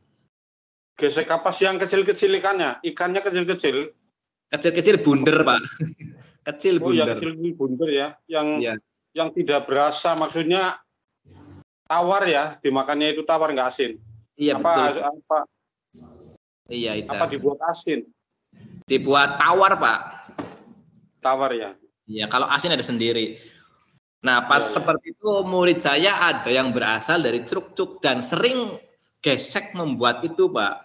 Gesek kapas yang kecil-kecil ikannya kecil-kecil. Kecil-kecil bunder Pak. Kecil bunder. Oh ya, kecil bunder ya, yang tidak berasa, maksudnya tawar ya, dimakannya itu tawar nggak asin. Iya betul. Iya itu. Apa dibuat asin? Dibuat tawar Pak. Tawar ya. Iya, kalau asin ada sendiri. Nah, pas seperti itu murid saya ada yang berasal dari Cruk-Cuk dan sering gesek membuat itu, Pak.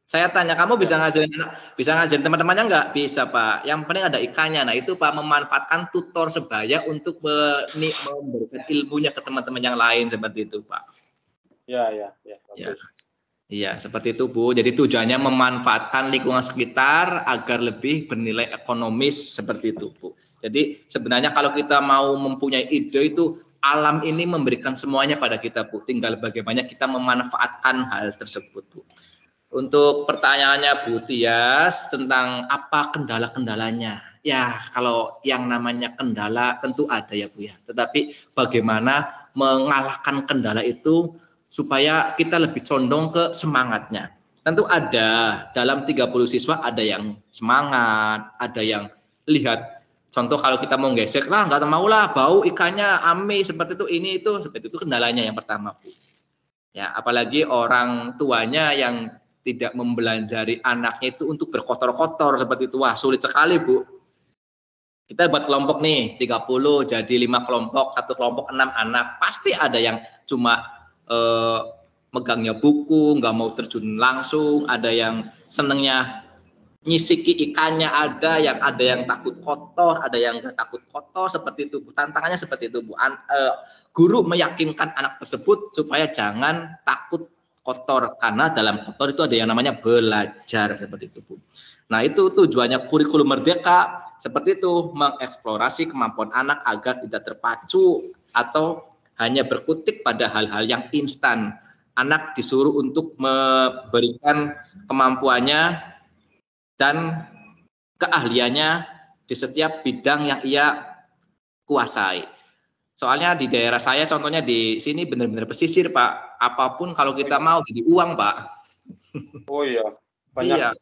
Saya tanya, kamu bisa ngajarin teman-temannya nggak? Bisa, Pak. Yang penting ada ikannya. Nah, itu Pak, memanfaatkan tutor sebaya untuk memberikan ilmunya ke teman-teman yang lain seperti itu, Pak. Ya. Iya, seperti itu, Bu. Jadi tujuannya memanfaatkan lingkungan sekitar agar lebih bernilai ekonomis seperti itu, Bu. Jadi sebenarnya kalau kita mau mempunyai ide itu, alam ini memberikan semuanya pada kita, Bu. Tinggal bagaimana kita memanfaatkan hal tersebut, Bu. Untuk pertanyaannya Bu Tias tentang apa kendala-kendalanya. Ya, kalau yang namanya kendala tentu ada ya Bu ya. Tetapi bagaimana mengalahkan kendala itu supaya kita lebih condong ke semangatnya. Tentu ada, dalam 30 siswa ada yang semangat, ada yang lihat. Contoh kalau kita mau gesek, nggak mau lah, bau ikannya ame seperti itu, ini itu, seperti itu kendalanya yang pertama Bu. Ya, apalagi orang tuanya yang tidak membelanjari anaknya itu untuk berkotor-kotor seperti itu. Wah, sulit sekali, Bu. Kita buat kelompok nih, 30 jadi 5 kelompok, satu kelompok 6 anak. Pasti ada yang cuma megangnya buku, nggak mau terjun langsung, ada yang senengnya nyisiki ikannya, ada yang takut kotor, ada yang nggak takut kotor, seperti itu Bu. Tantangannya seperti itu Bu. Guru meyakinkan anak tersebut supaya jangan takut kotor, karena dalam kotor itu ada yang namanya belajar seperti itu Bu. Nah, itu tujuannya kurikulum merdeka seperti itu, mengeksplorasi kemampuan anak agar tidak terpacu atau hanya berkutik pada hal-hal yang instan. Anak disuruh untuk memberikan kemampuannya dan keahliannya di setiap bidang yang ia kuasai. Soalnya di daerah saya, contohnya di sini benar-benar pesisir Pak. Apapun kalau kita mau jadi uang Pak. Oh iya, banyak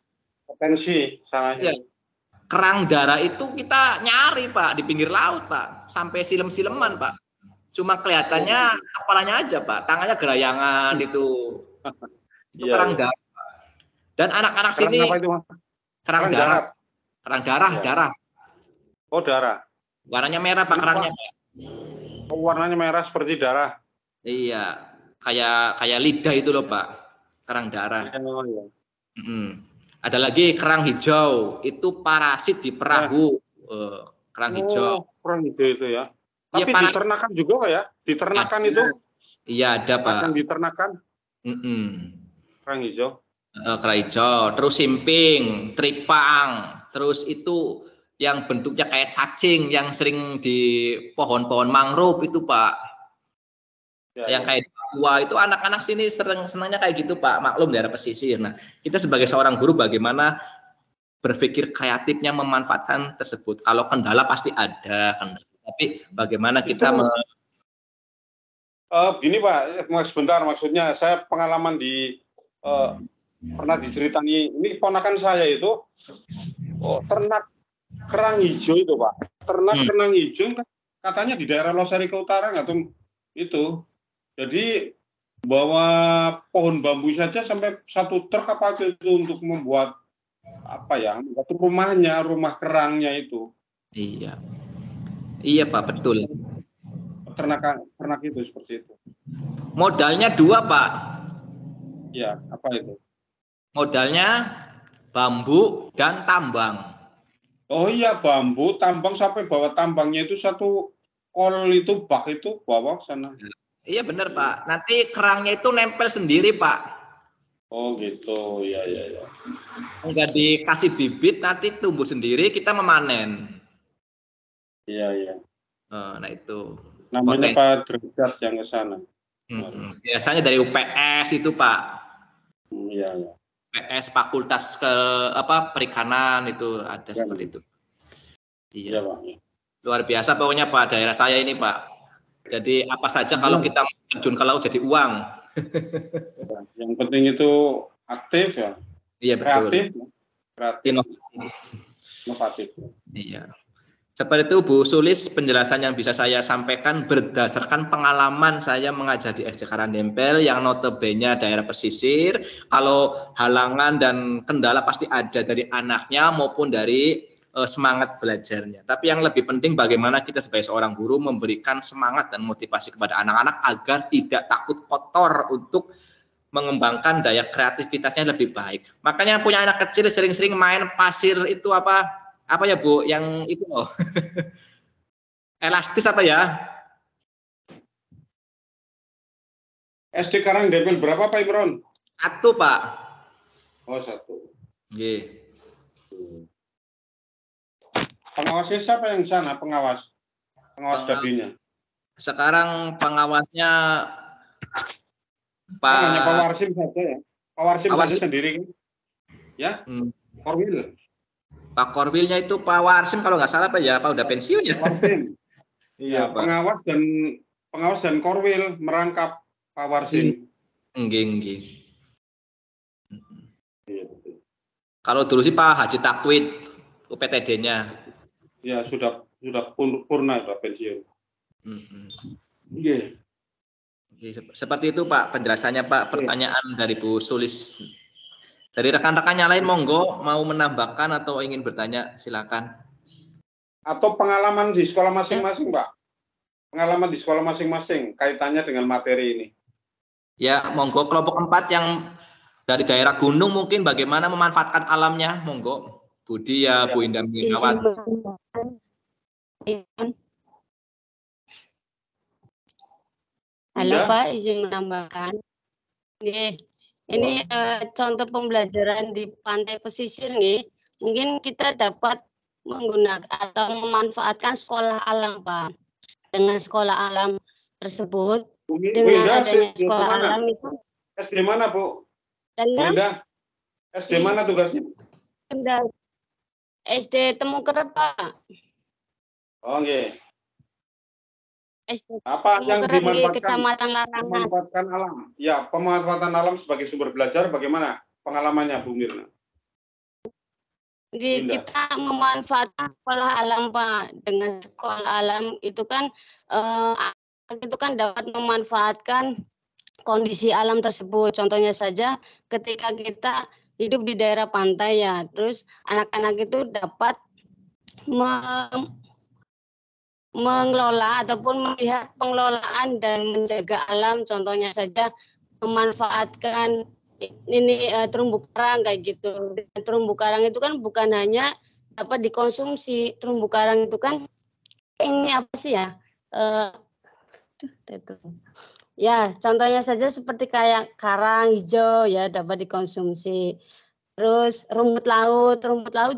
potensi sangatnya. Iya. Kerang darah itu kita nyari Pak di pinggir laut Pak, sampai silem-sileman Pak. Cuma kelihatannya kepalanya aja Pak, tangannya gerayangan itu. Itu kerang darah. Dan anak-anak sini kerang darah. Darah. Oh, darah. Warnanya merah Pak kerangnya Pak. Oh, warnanya merah seperti darah. Iya, kayak lidah itu loh Pak. Kerang darah. Oh, iya. Ada lagi kerang hijau, itu parasit di perahu. Kerang hijau. Kerang hijau itu ya. Tapi ya, diternakan juga Pak ya? Diternakan ada. Itu? Iya ada Pak. Yang diternakan? Kerang hijau. Kerang hijau, terus simping, tripang, terus itu yang bentuknya kayak cacing yang sering di pohon-pohon mangrove itu Pak. Ya, yang kayak Papua itu anak-anak sini senangnya kayak gitu Pak. Maklum daerah pesisir. Nah, kita sebagai seorang guru bagaimana berpikir kreatifnya memanfaatkan tersebut. Kalau kendala pasti ada kendala. Tapi bagaimana kita gini Pak, sebentar, maksudnya saya pengalaman di pernah diceritani, ini ponakan saya itu ternak kerang hijau itu Pak. Ternak kerang hijau katanya di daerah Losarika Utara atau itu. Jadi bawa pohon bambu saja sampai 1 truk apa itu untuk membuat rumah kerangnya itu. Iya. Iya Pak, betul. Ternak itu seperti itu. Modalnya 2 Pak. Ya, apa itu? Modalnya bambu dan tambang. Oh iya, bambu, tambang, sampai bawa tambangnya itu 1 kol itu bak itu bawa sana. Iya benar Pak. Nanti kerangnya itu nempel sendiri Pak. Oh gitu, ya. Enggak dikasih bibit, nanti tumbuh sendiri, kita memanen. Iya. Nah itu. Namanya Potensi. Pak Derajat yang ke sana. Biasanya dari UPS itu Pak. Iya. UPS Fakultas Perikanan itu ada seperti itu. Iya Pak. Luar biasa pokoknya Pak, daerah saya ini Pak. Jadi apa saja kalau kita terjun ke laut jadi uang. Yang penting itu aktif ya. Iya betul. Kreatif. Inovatif. Iya. Seperti itu Bu Sulis, penjelasan yang bisa saya sampaikan berdasarkan pengalaman saya mengajar di SD Karangdempel yang notabene daerah pesisir. Kalau halangan dan kendala pasti ada dari anaknya maupun dari semangat belajarnya. Tapi yang lebih penting bagaimana kita sebagai seorang guru memberikan semangat dan motivasi kepada anak-anak agar tidak takut kotor untuk mengembangkan daya kreativitasnya lebih baik. Makanya punya anak kecil sering-sering main pasir itu apa ya Bu, yang itu loh. Elastis apa ya? SD Karangdempel berapa Pak Imron? 1 Pak. Oh 1. Nggih. Pengawasnya siapa yang sana? Pengawas Dabinya. Sekarang pengawasnya Pak. Hanya Pak Warsim saja ya. Pak Warsim saja sendiri kan? Ya. Korwil. Pak Korwilnya itu Pak Warsim kalau nggak salah Pak ya, Pak udah pensiun ya. Warsim. Iya, pengawas dan Korwil merangkap Pak Warsim. Nggih. Kalau dulu sih Pak Haji Takwid UPTD-nya. Ya sudah purna sudah pensiun. Iya. Seperti itu Pak penjelasannya Pak. Pertanyaan dari Bu Sulis. Dari rekan-rekannya lain monggo mau menambahkan atau ingin bertanya silakan. Atau pengalaman di sekolah masing-masing Pak. Pengalaman di sekolah masing-masing kaitannya dengan materi ini. Ya monggo kelompok 4 yang dari daerah gunung mungkin bagaimana memanfaatkan alamnya monggo. Budi ya, Bu Indah Minawat. Halo Pak, izin menambahkan. Ini contoh pembelajaran di pantai pesisir nih. Mungkin kita dapat menggunakan atau memanfaatkan sekolah alam Pak. Dengan sekolah alam tersebut, dengan adanya sekolah alam itu. SD mana Bu? Indah. SD mana tugasnya? Kendal. SD Temu Kerep Pak. Oh nggih. SD Apa yang dimanfaatkan? Kecamatan Larangan. Memanfaatkan alam. Ya, pemanfaatan alam sebagai sumber belajar bagaimana pengalamannya Bu Mirna? Kita memanfaatkan sekolah alam Pak. Dengan sekolah alam itu kan dapat memanfaatkan kondisi alam tersebut. Contohnya saja ketika kita hidup di daerah pantai ya, terus anak-anak itu dapat mengelola ataupun melihat pengelolaan dan menjaga alam. Contohnya saja memanfaatkan ini terumbu karang kayak gitu. Terumbu karang itu kan bukan hanya dapat dikonsumsi. Terumbu karang itu kan ini apa sih ya? Ya, contohnya saja seperti kayak karang hijau ya dapat dikonsumsi. Terus rumput laut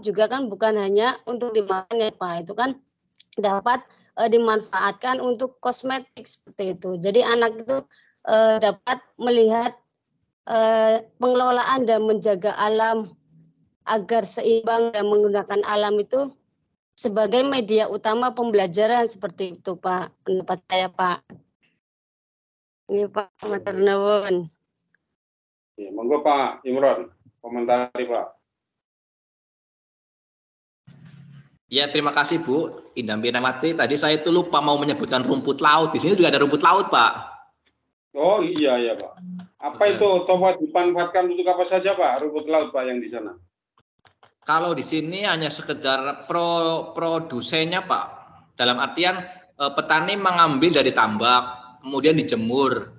juga kan bukan hanya untuk dimakan ya Pak, itu kan dapat dimanfaatkan untuk kosmetik seperti itu. Jadi anak itu dapat melihat pengelolaan dan menjaga alam agar seimbang dan menggunakan alam itu sebagai media utama pembelajaran seperti itu Pak, pendapat saya Pak. Ini Pak Matur nuwun. Ya, monggo Pak Imron, komentari Pak. Ya terima kasih Bu Indah Minawati. Tadi saya itu lupa mau menyebutkan rumput laut. Di sini juga ada rumput laut Pak. Oh iya Pak. Apa itu tobat dimanfaatkan untuk apa saja Pak? Rumput laut Pak yang di sana? Kalau di sini hanya sekedar produsennya Pak. Dalam artian petani mengambil dari tambak, kemudian dijemur.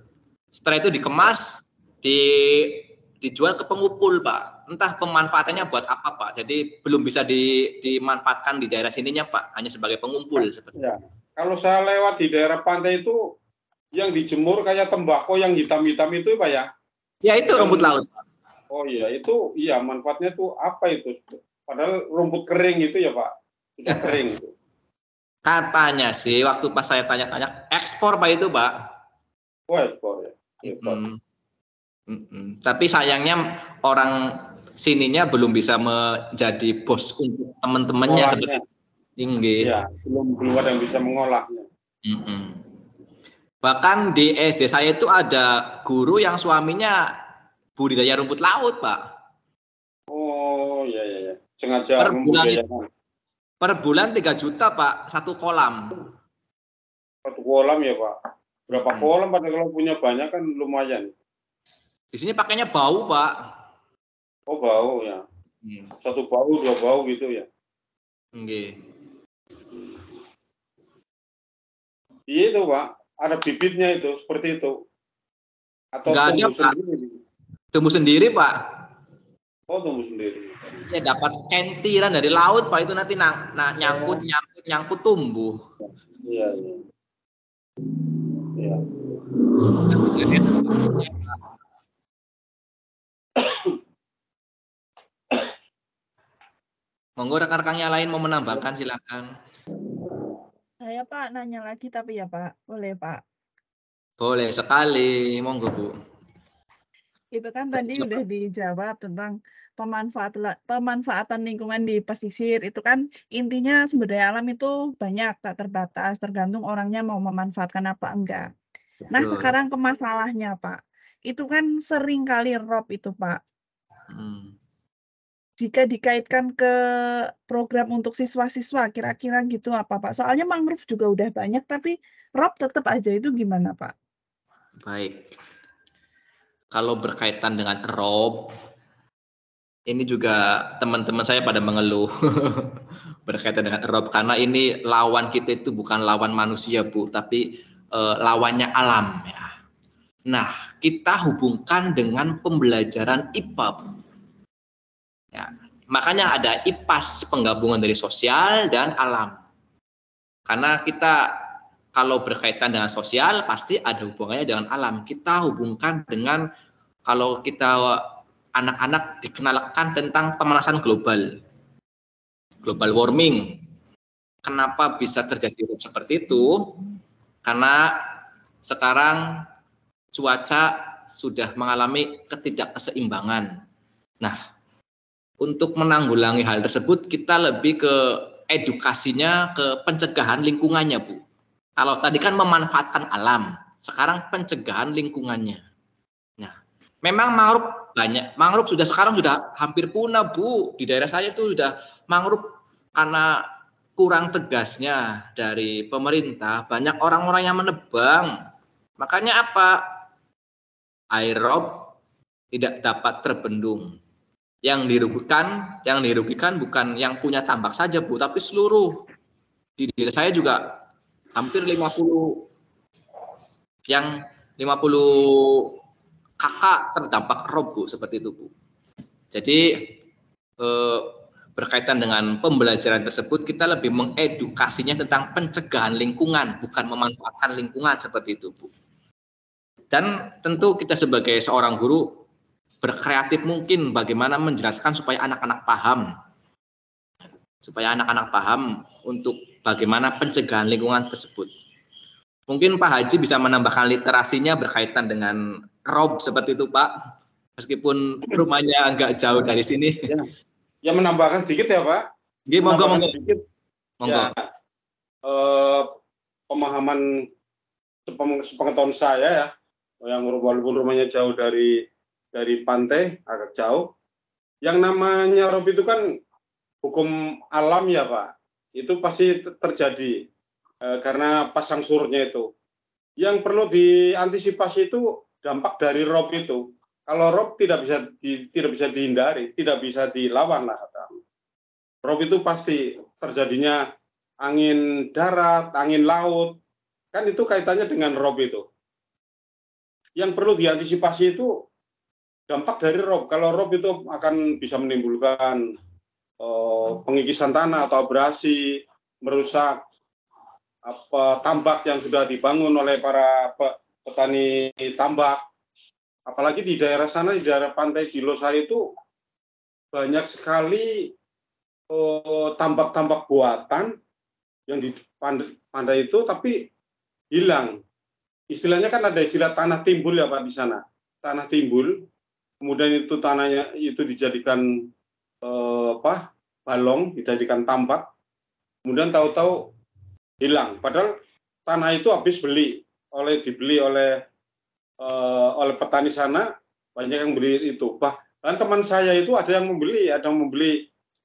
Setelah itu dikemas, dijual ke pengupul Pak. Entah pemanfaatannya buat apa Pak. Jadi belum bisa dimanfaatkan di daerah sininya Pak. Hanya sebagai pengumpul. Ya. Kalau saya lewat di daerah pantai itu yang dijemur kayak tembakau yang hitam-hitam itu Pak ya? Ya itu rumput laut. Oh iya, itu iya manfaatnya tuh apa itu? Padahal rumput kering itu ya Pak, sudah kering. Katanya sih waktu pas saya tanya-tanya ekspor Pak itu Pak. Oh ekspor ya. Tapi sayangnya orang sininya belum bisa menjadi bos untuk teman-temannya seperti tinggi. Iya, belum ada yang bisa mengolahnya. Bahkan di SD saya itu ada guru yang suaminya budidaya rumput laut, Pak. Oh, iya. Sengaja membudidayakan. Per bulan 3 juta, Pak, satu kolam. Satu kolam ya, Pak. Berapa kolam, Pak? Kalau punya banyak kan lumayan. Di sini pakainya bau, Pak. Oh, bau ya. Satu bau, 2 bau gitu ya. Nggih. Iya itu, Pak. Ada bibitnya itu, seperti itu. Atau nggak tumbuh ada, Pak. sendiri? Tumbuh sendiri, Pak. Oh, tumbuh sendiri. Ya dapat centiran dari laut, Pak. Itu nanti nyangkut tumbuh. Iya. Monggo rekan-rekan yang lain mau menambahkan silakan. Saya Pak nanya lagi tapi ya Pak, boleh Pak? Boleh sekali, monggo Bu. Itu kan tadi udah dijawab tentang pemanfaatan lingkungan di pesisir. Itu kan intinya sumber daya alam itu banyak, tak terbatas, tergantung orangnya mau memanfaatkan apa enggak. Nah sekarang ke masalahnya Pak, itu kan sering kali rob itu Pak. Jika dikaitkan ke program untuk siswa-siswa, kira-kira gitu apa Pak? Soalnya mangrove juga udah banyak, tapi rob tetap aja itu gimana Pak? Baik. Kalau berkaitan dengan rob, ini juga teman-teman saya pada mengeluh berkaitan dengan rob, karena ini lawan kita itu bukan lawan manusia Bu, tapi lawannya alam ya. Nah, kita hubungkan dengan pembelajaran IPA Bu. Ya, makanya ada IPAS, penggabungan dari sosial dan alam. Karena kita kalau berkaitan dengan sosial pasti ada hubungannya dengan alam. Kita hubungkan dengan kalau kita anak-anak dikenalkan tentang pemanasan global warming. Kenapa bisa terjadi seperti itu? Karena sekarang cuaca sudah mengalami ketidakseimbangan. Nah, untuk menanggulangi hal tersebut, kita lebih ke edukasinya, ke pencegahan lingkungannya, Bu. Kalau tadi kan memanfaatkan alam, sekarang pencegahan lingkungannya. Nah, memang mangrove banyak. Mangrove sekarang sudah hampir punah, Bu. Di daerah saya itu sudah mangrove karena kurang tegasnya dari pemerintah. Banyak orang-orang yang menebang. Makanya apa? Air rob tidak dapat terbendung. Yang dirugikan bukan yang punya tambak saja Bu, tapi seluruh. Di daerah saya juga hampir 50 kakak terdampak rob Bu, seperti itu Bu. Jadi berkaitan dengan pembelajaran tersebut, kita lebih mengedukasinya tentang pencegahan lingkungan, bukan memanfaatkan lingkungan, seperti itu Bu. Dan tentu kita sebagai seorang guru berkreatif mungkin bagaimana menjelaskan supaya anak-anak paham untuk bagaimana pencegahan lingkungan tersebut. Mungkin Pak Haji bisa menambahkan literasinya berkaitan dengan rob seperti itu Pak, meskipun rumahnya agak jauh dari sini. Ya menambahkan sedikit ya Pak. Monggo. Ya, pemahaman sepengetahuan saya ya, yang walaupun rumahnya jauh dari pantai, agak jauh. Yang namanya rob itu kan hukum alam ya Pak. Itu pasti terjadi karena pasang surutnya itu. Yang perlu diantisipasi itu dampak dari rob itu. Kalau rob tidak bisa dihindari, tidak bisa dilawan lah. Rob itu pasti terjadinya angin darat, angin laut. Kan itu kaitannya dengan rob itu. Yang perlu diantisipasi itu dampak dari rob. Kalau rob itu akan bisa menimbulkan pengikisan tanah atau abrasi, merusak tambak yang sudah dibangun oleh para petani tambak. Apalagi di daerah sana, di daerah pantai di Losari itu banyak sekali tambak-tambak buatan yang di pandai itu, tapi hilang. Istilahnya kan ada istilah tanah timbul ya Pak di sana. Tanah timbul, kemudian itu tanahnya itu dijadikan balong, dijadikan tambak, kemudian tahu-tahu hilang. Padahal tanah itu habis dibeli oleh petani sana, banyak yang beli itu. Bahkan teman saya itu ada yang membeli,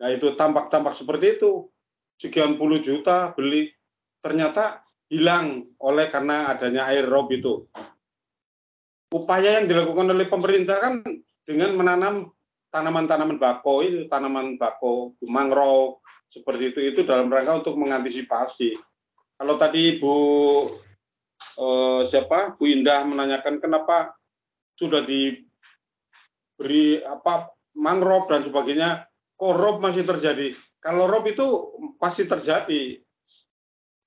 nah itu tambak-tambak seperti itu, sekian puluh juta beli, ternyata hilang karena adanya air rob itu. Upaya yang dilakukan oleh pemerintah kan dengan menanam tanaman-tanaman bako, tanaman bako, mangrove, seperti itu dalam rangka untuk mengantisipasi. Kalau tadi Bu Indah menanyakan kenapa sudah diberi mangrove dan sebagainya, kok rob masih terjadi? Kalau rob itu pasti terjadi.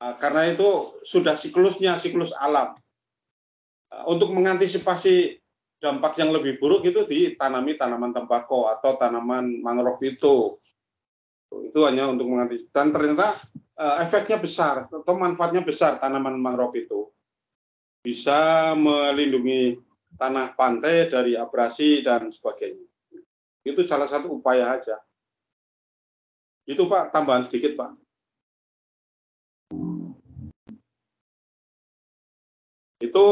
Karena itu sudah siklusnya, siklus alam. Untuk mengantisipasi dampak yang lebih buruk itu ditanami tanaman tembakau atau tanaman mangrove itu. Itu hanya untuk mengantisipasi. Dan ternyata efeknya besar atau manfaatnya besar tanaman mangrove itu. Bisa melindungi tanah pantai dari abrasi dan sebagainya. Itu salah satu upaya aja. Itu Pak, tambahan sedikit Pak. Itu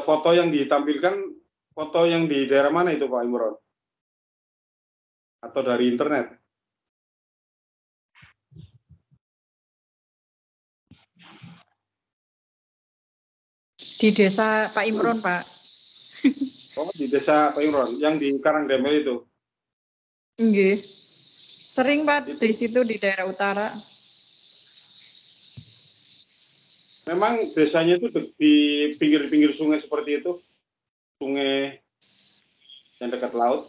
foto yang ditampilkan, foto yang di daerah mana itu Pak Imron? Atau dari internet? Di desa Pak Imron, Pak. Oh, di desa Pak Imron, yang di Karangdempel itu? Nggih. Sering Pak di situ di daerah utara. Memang desanya itu di pinggir-pinggir sungai seperti itu, sungai yang dekat laut.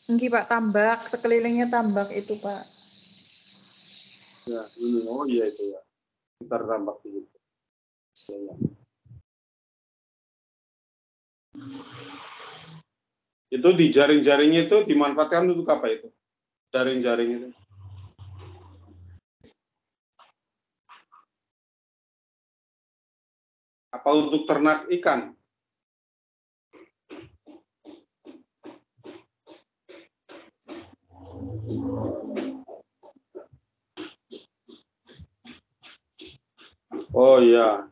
Nggih Pak, tambak, sekelilingnya tambak itu Pak. Ya, ini, oh iya itu ya, sekitar tambak itu. Ya. Itu di jaring-jaringnya itu dimanfaatkan untuk apa itu? Jaring-jaring itu? Apa untuk ternak ikan? Oh iya.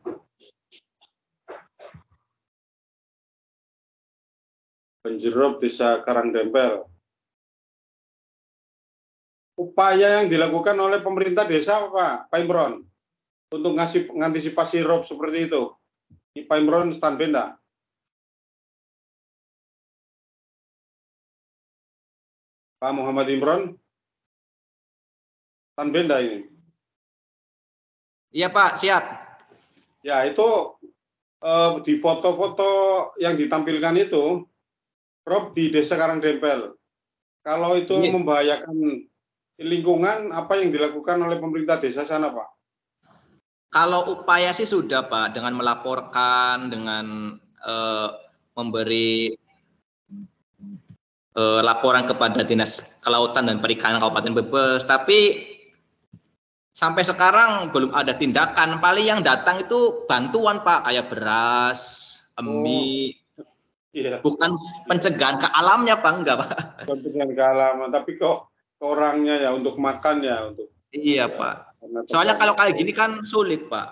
Penjeruk Desa Karangdempel. Upaya yang dilakukan oleh pemerintah desa apa, Pak Imron? Untuk mengantisipasi rob seperti itu. Pak Imron stand benda. Pak Muhammad Imron stand benda ini. Iya Pak, siap. Ya itu di foto-foto yang ditampilkan itu rob di Desa Karangdempel. Kalau itu membahayakan lingkungan, apa yang dilakukan oleh pemerintah desa sana Pak? Kalau upaya sih sudah Pak, dengan melaporkan, dengan memberi laporan kepada Dinas Kelautan dan Perikanan Kabupaten Brebes, tapi sampai sekarang belum ada tindakan. Paling yang datang itu bantuan Pak, kayak beras, mie. Iya. Bukan pencegahan ke alamnya Pak, enggak Pak. Pencegahan ke alam, tapi kok ke orangnya ya, untuk makan ya, untuk. Iya ya, Pak. Soalnya kalau kayak gini kan sulit Pak.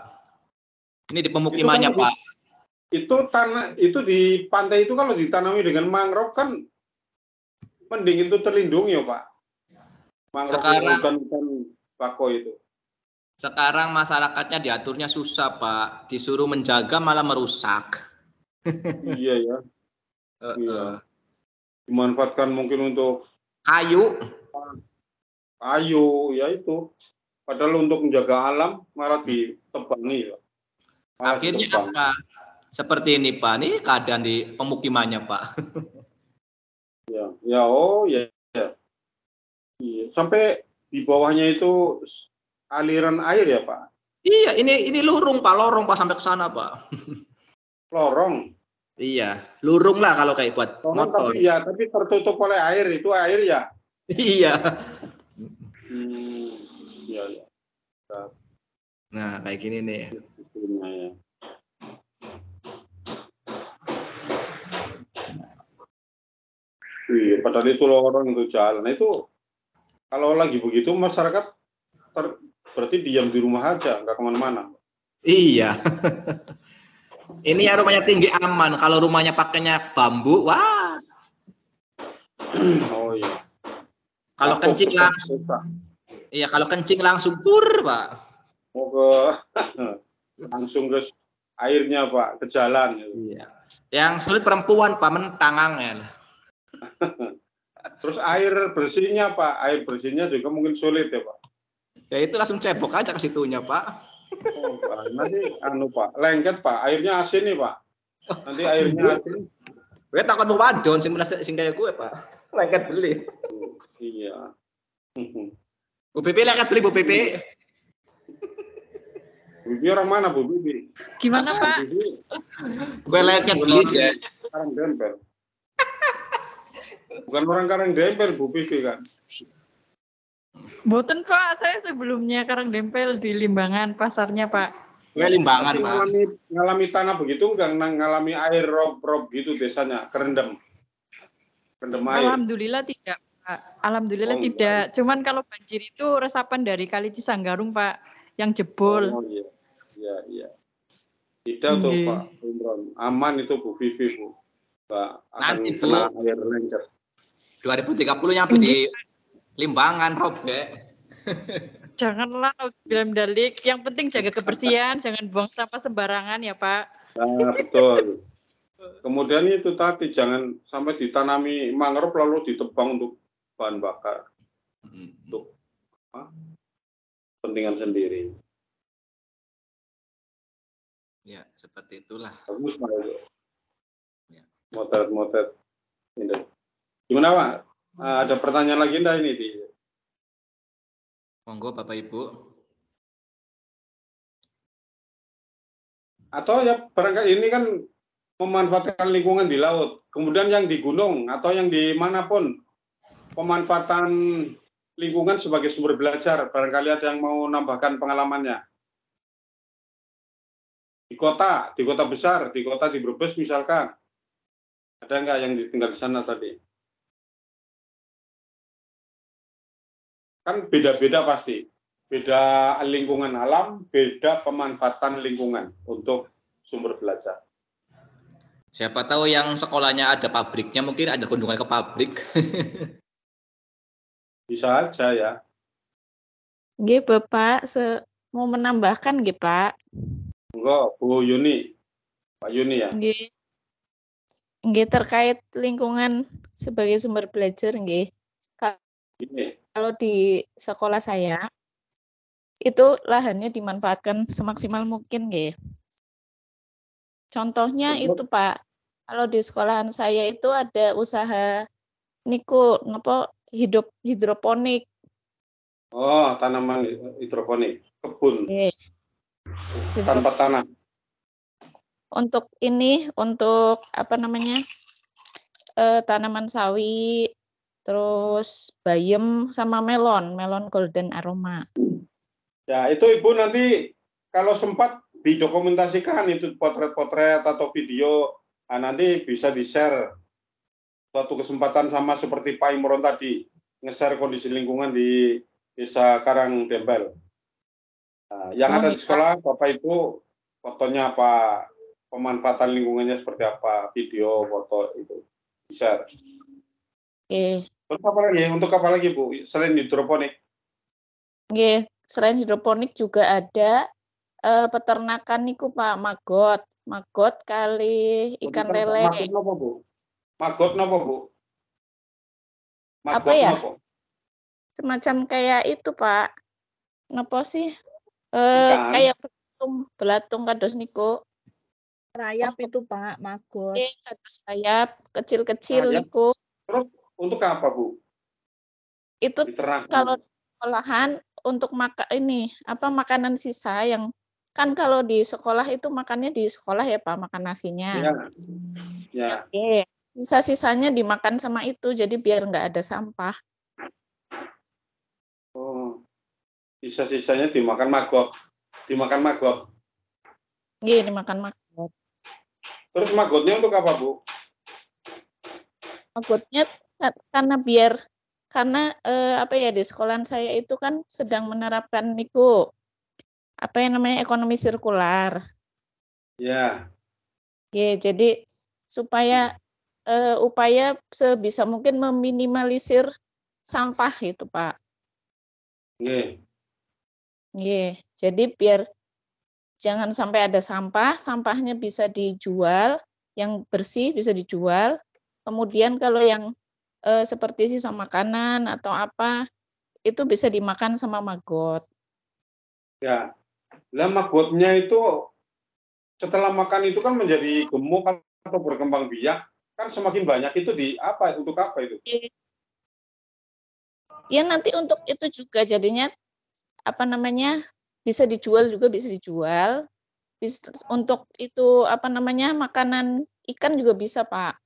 Ini di pemukimannya itu kan, Pak. Itu tanah itu di pantai itu kalau ditanami dengan mangrove kan mending itu terlindungi ya Pak. Mangrove Sekarang hutan bako itu. Sekarang masyarakatnya diaturnya susah Pak. Disuruh menjaga malah merusak. Iya ya. Iya. Dimanfaatkan mungkin untuk kayu ya itu. Padahal untuk menjaga alam malah ditebangi. Akhirnya apa? Seperti ini Pak. Ini keadaan di pemukimannya Pak. Ya, oh ya. Iya. Sampai di bawahnya itu aliran air ya, Pak? Iya, ini lorong Pak sampai ke sana, Pak. Lorong. Iya, lurung lah kalau kayak buat Lorong motor. tapi tertutup oleh air, itu air ya? Iya. Iya, ya. Nah, kayak gini nih. Iya, padahal itu lorong itu jalan. Itu kalau lagi begitu masyarakat berarti diam di rumah aja, nggak kemana-mana. Iya. Ini ya rumahnya tinggi aman. Kalau rumahnya pakainya bambu, wah. Oh iya. Kalau kencing langsung. Iya, kalau kencing langsung tur, Pak. Oh, langsung ke airnya, Pak, ke jalan. Iya. Yang sulit perempuan, Pak, mentangangnya. Terus air bersihnya, Pak, air bersihnya juga mungkin sulit ya, Pak. Ya itu langsung cebok aja ke situnya, Pak. Oh, Pak. Nanti Pak, lengket, Pak, airnya asin nih, Pak. Nanti airnya asin. Gue takut mau wadon sing kayak gue, Pak. Lengket beli. Iya. Bu Pipi lengket beli, Bu Pipi. Bu Pipi orang mana, Bu Pipi? Gimana, Pak? Gue lengket beli aja. Karang dempel. Bukan orang Karang Dempel, Bu Pipi kan? Boten, Pak, saya sebelumnya Karang Dempel di Limbangan pasarnya, Pak. Gue Limbangan, Pak. Ngalami tanah begitu enggak, ngalami air rob desanya, kerendam air. Alhamdulillah tidak, Pak. Alhamdulillah tidak. Cuman kalau banjir itu resapan dari Kali Cisanggarung, Pak, yang jebol. Oh iya. Iya. Tidak tuh, Pak Imron. Aman itu, Bu Vivi, Bu. Nggak akan Nanti, Bu. kena air lengket. 2030 nyampe di Limbangan, Rob, ya. Janganlah dalam dalik. Yang penting jaga kebersihan, jangan buang sampah sembarangan ya, Pak. Nah, betul. Kemudian itu tadi jangan sampai ditanami mangrove lalu ditebang untuk bahan bakar. Untuk kepentingan sendiri. Ya, seperti itulah. Bagus, Pak. Ya. Motret. Gimana, Pak? Ada pertanyaan lagi enggak ini di? Monggo Bapak Ibu. Atau ya barangkali ini kan memanfaatkan lingkungan di laut, kemudian yang di gunung atau yang dimanapun pemanfaatan lingkungan sebagai sumber belajar, barangkali ada yang mau nambahkan pengalamannya. Di kota besar, di kota di Brebes misalkan, ada nggak yang tinggal di sana tadi? Kan beda-beda pasti, beda lingkungan alam, beda pemanfaatan lingkungan untuk sumber belajar. Siapa tahu yang sekolahnya ada pabriknya, mungkin ada kunjungan ke pabrik. Bisa aja ya. Nggih, Bapak, mau menambahkan nggih, Pak? Enggak, Bu Yuni. Pak Yuni ya. Nggih, terkait lingkungan sebagai sumber belajar nggih. Kalau di sekolah saya itu lahannya dimanfaatkan semaksimal mungkin nggih. Contohnya itu, Pak, kalau di sekolahan saya itu ada usaha niku hidroponik. Oh, tanaman hidroponik, kebun. Tanpa tanah. Untuk tanaman sawi, terus bayam sama melon golden aroma. Ya, itu Ibu nanti kalau sempat didokumentasikan itu potret-potret atau video, nanti bisa di-share suatu kesempatan sama seperti Pak Imron tadi, nge-share kondisi lingkungan di Desa Karang Dempel. Nah, yang ada di sekolah, Bapak Ibu, fotonya apa, pemanfaatan lingkungannya seperti apa, video, foto itu di-share. Untuk apa lagi, Bu, selain hidroponik? Selain hidroponik juga ada peternakan niku, Pak, magot kali ikan lele. Magot napa, Bu? Magot napa, Bu? Apa ya? Semacam kayak itu, Pak. Napa sih? Kayak belatung kados niku. Rayap itu, Pak, magot. Kados rayap kecil-kecil niku. Terus untuk apa, Bu? Itu kalau olahan untuk makanan sisa yang kan kalau di sekolah itu makannya di sekolah ya Pak, makan nasinya. Ya. Ya. Oke. Sisa-sisanya dimakan sama itu, jadi biar nggak ada sampah. Oh. Sisa-sisanya dimakan maggot. Dimakan maggot. Iya, dimakan maggot. Terus maggotnya untuk apa, Bu? Maggotnya karena di sekolahan saya itu kan sedang menerapkan ekonomi sirkular. Ya. Oke, jadi supaya upaya sebisa mungkin meminimalisir sampah itu, Pak. Oke, jadi biar jangan sampai ada sampah, sampahnya bisa dijual, yang bersih bisa dijual. Kemudian kalau yang seperti sisa makanan atau apa, itu bisa dimakan sama maggot. Ya, lah maggotnya itu setelah makan itu kan menjadi gemuk atau berkembang biak, kan semakin banyak itu untuk apa itu? Ya nanti untuk itu juga jadinya bisa dijual juga bisa dijual. Untuk itu makanan ikan juga bisa, Pak.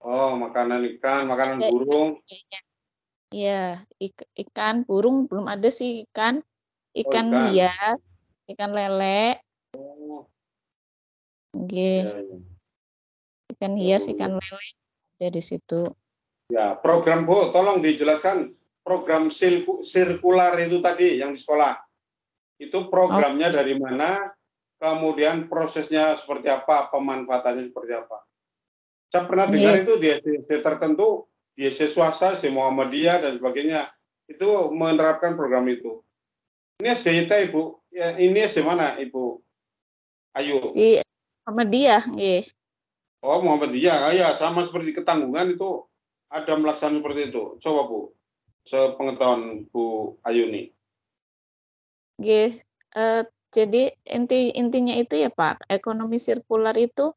Oh, makanan ikan, makanan burung. Iya, ikan, burung belum ada sih ikan. Ikan hias, ikan lele. Oh. Oke. Ikan hias, ikan lele ada di situ. Ya, program Bu, tolong dijelaskan program sirkular itu tadi yang di sekolah. Itu programnya dari mana? Kemudian prosesnya seperti apa? Pemanfaatannya seperti apa? Saya pernah dengar itu di SD tertentu, di SD swasta, SD Muhammadiyah dan sebagainya, itu menerapkan program itu. Ini SD kita, Ibu. Ya, ini SD mana, Ibu Ayu? Di Muhammadiyah, nggih. Oh, Muhammadiyah. Ya, sama seperti Ketanggungan itu ada melaksanakan seperti itu. Coba, Bu. Sepengetahuan Bu Ayu nih. Nggih. Jadi intinya itu ya Pak, ekonomi sirkular itu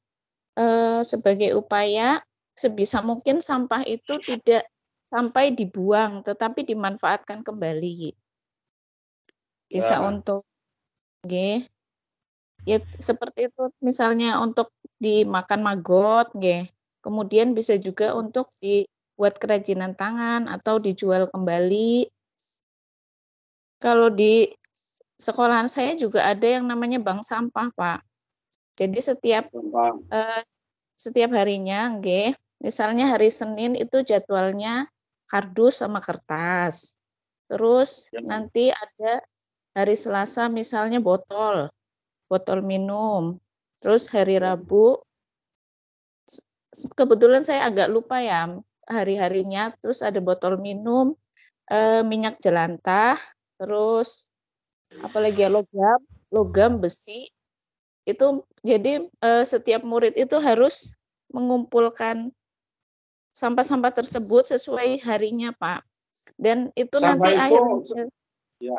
sebagai upaya sebisa mungkin sampah itu tidak sampai dibuang, tetapi dimanfaatkan kembali. Bisa untuk ya seperti itu, misalnya untuk dimakan maggot, kemudian bisa juga untuk dibuat kerajinan tangan atau dijual kembali. Kalau di sekolahan saya juga ada yang namanya bank sampah, Pak. Jadi setiap harinya, misalnya hari Senin itu jadwalnya kardus sama kertas. Terus nanti ada hari Selasa misalnya botol minum. Terus hari Rabu, kebetulan saya agak lupa ya hari-harinya. Terus ada botol minum, minyak jelantah, terus apalagi ya, logam, besi. Itu jadi setiap murid itu harus mengumpulkan sampah-sampah tersebut sesuai harinya, Pak. Dan itu sampah nanti akhirnya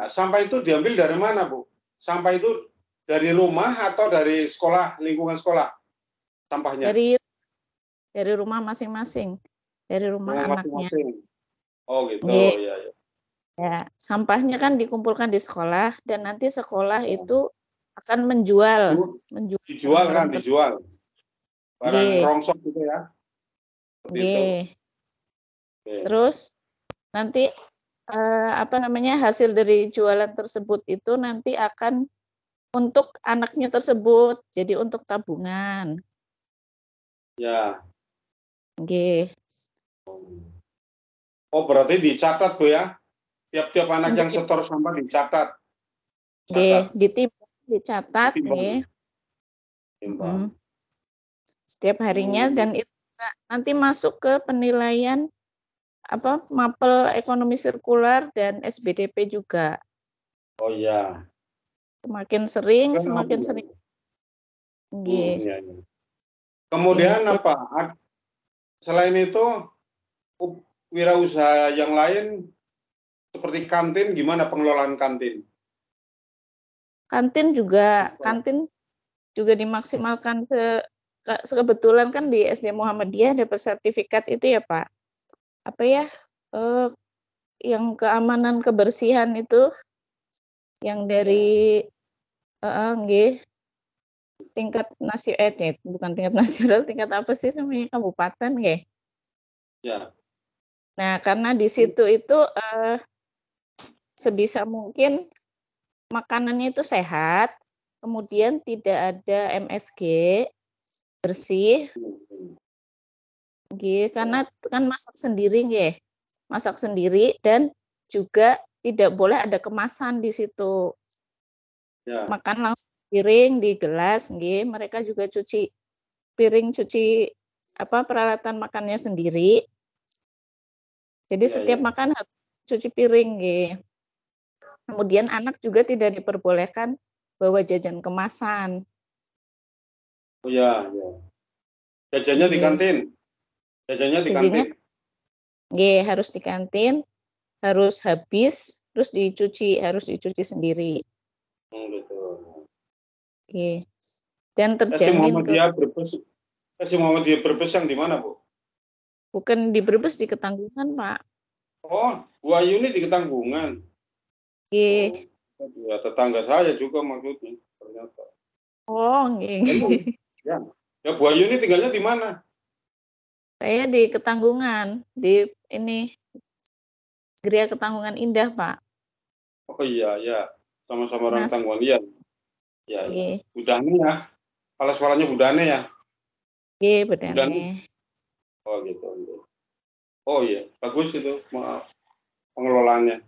sampah itu diambil dari mana, Bu? Sampah itu dari rumah atau dari sekolah, lingkungan sekolah? Sampahnya. Dari rumah masing-masing. Dari rumah anaknya. Oh, gitu. Ya. Ya, sampahnya kan dikumpulkan di sekolah dan nanti sekolah itu akan menjual. Dijual. Barang rongsok gitu ya. Terus nanti hasil dari jualan tersebut itu nanti akan untuk anaknya tersebut, jadi untuk tabungan. Ya. Oh, berarti dicatat, Bu ya? Tiap-tiap anak yang setor sampah dicatat. Dicatat. Setiap harinya dan itu nanti masuk ke penilaian mapel ekonomi sirkular dan SBDP juga. Oh iya. Semakin sering. Kemudian apa? Selain itu wirausaha yang lain seperti kantin, gimana pengelolaan kantin? Kantin juga dimaksimalkan kebetulan kan di SD Muhammadiyah dapat sertifikat itu ya Pak. Yang keamanan kebersihan itu yang dari nggih, tingkat nasional, bukan tingkat nasional, tingkat apa sih namanya, kabupaten nggih. Ya. Nah, karena di situ itu sebisa mungkin makanannya itu sehat, kemudian tidak ada MSG, bersih. Nggih, karena kan masak sendiri nggih. Masak sendiri dan juga tidak boleh ada kemasan di situ. Ya. Makan langsung piring di gelas nggih, mereka juga cuci piring, cuci peralatan makannya sendiri. Jadi Ya, setiap ya. makan harus cuci piring nggih. Kemudian anak juga tidak diperbolehkan bawa jajan kemasan. Oh ya, ya. Jajannya di kantin. Jajannya di kantin. Nggih, harus di kantin, harus habis, terus harus dicuci sendiri. Betul. Oke. Dan terjamin Muhammadiyah Brebes yang di mana, Bu? Bukan di Brebes, di Ketanggungan, Pak. Oh, Bu Ayu ini di Ketanggungan. Iya. Oh, ya, tetangga saya juga maksudnya, ternyata. Oh, nggih. Ya. Ya, Bu Ayu ini tinggalnya di mana? Saya di Ketanggungan, di ini Geria Ketanggungan Indah, Pak. Oh iya, ya. Sama-sama orang Ketanggungan, iya. Ya, ya. Budane ya. Kalau sekolahnya Budane ya? Iya, Budane. Oh gitu. Oh iya, bagus itu pengelolaannya.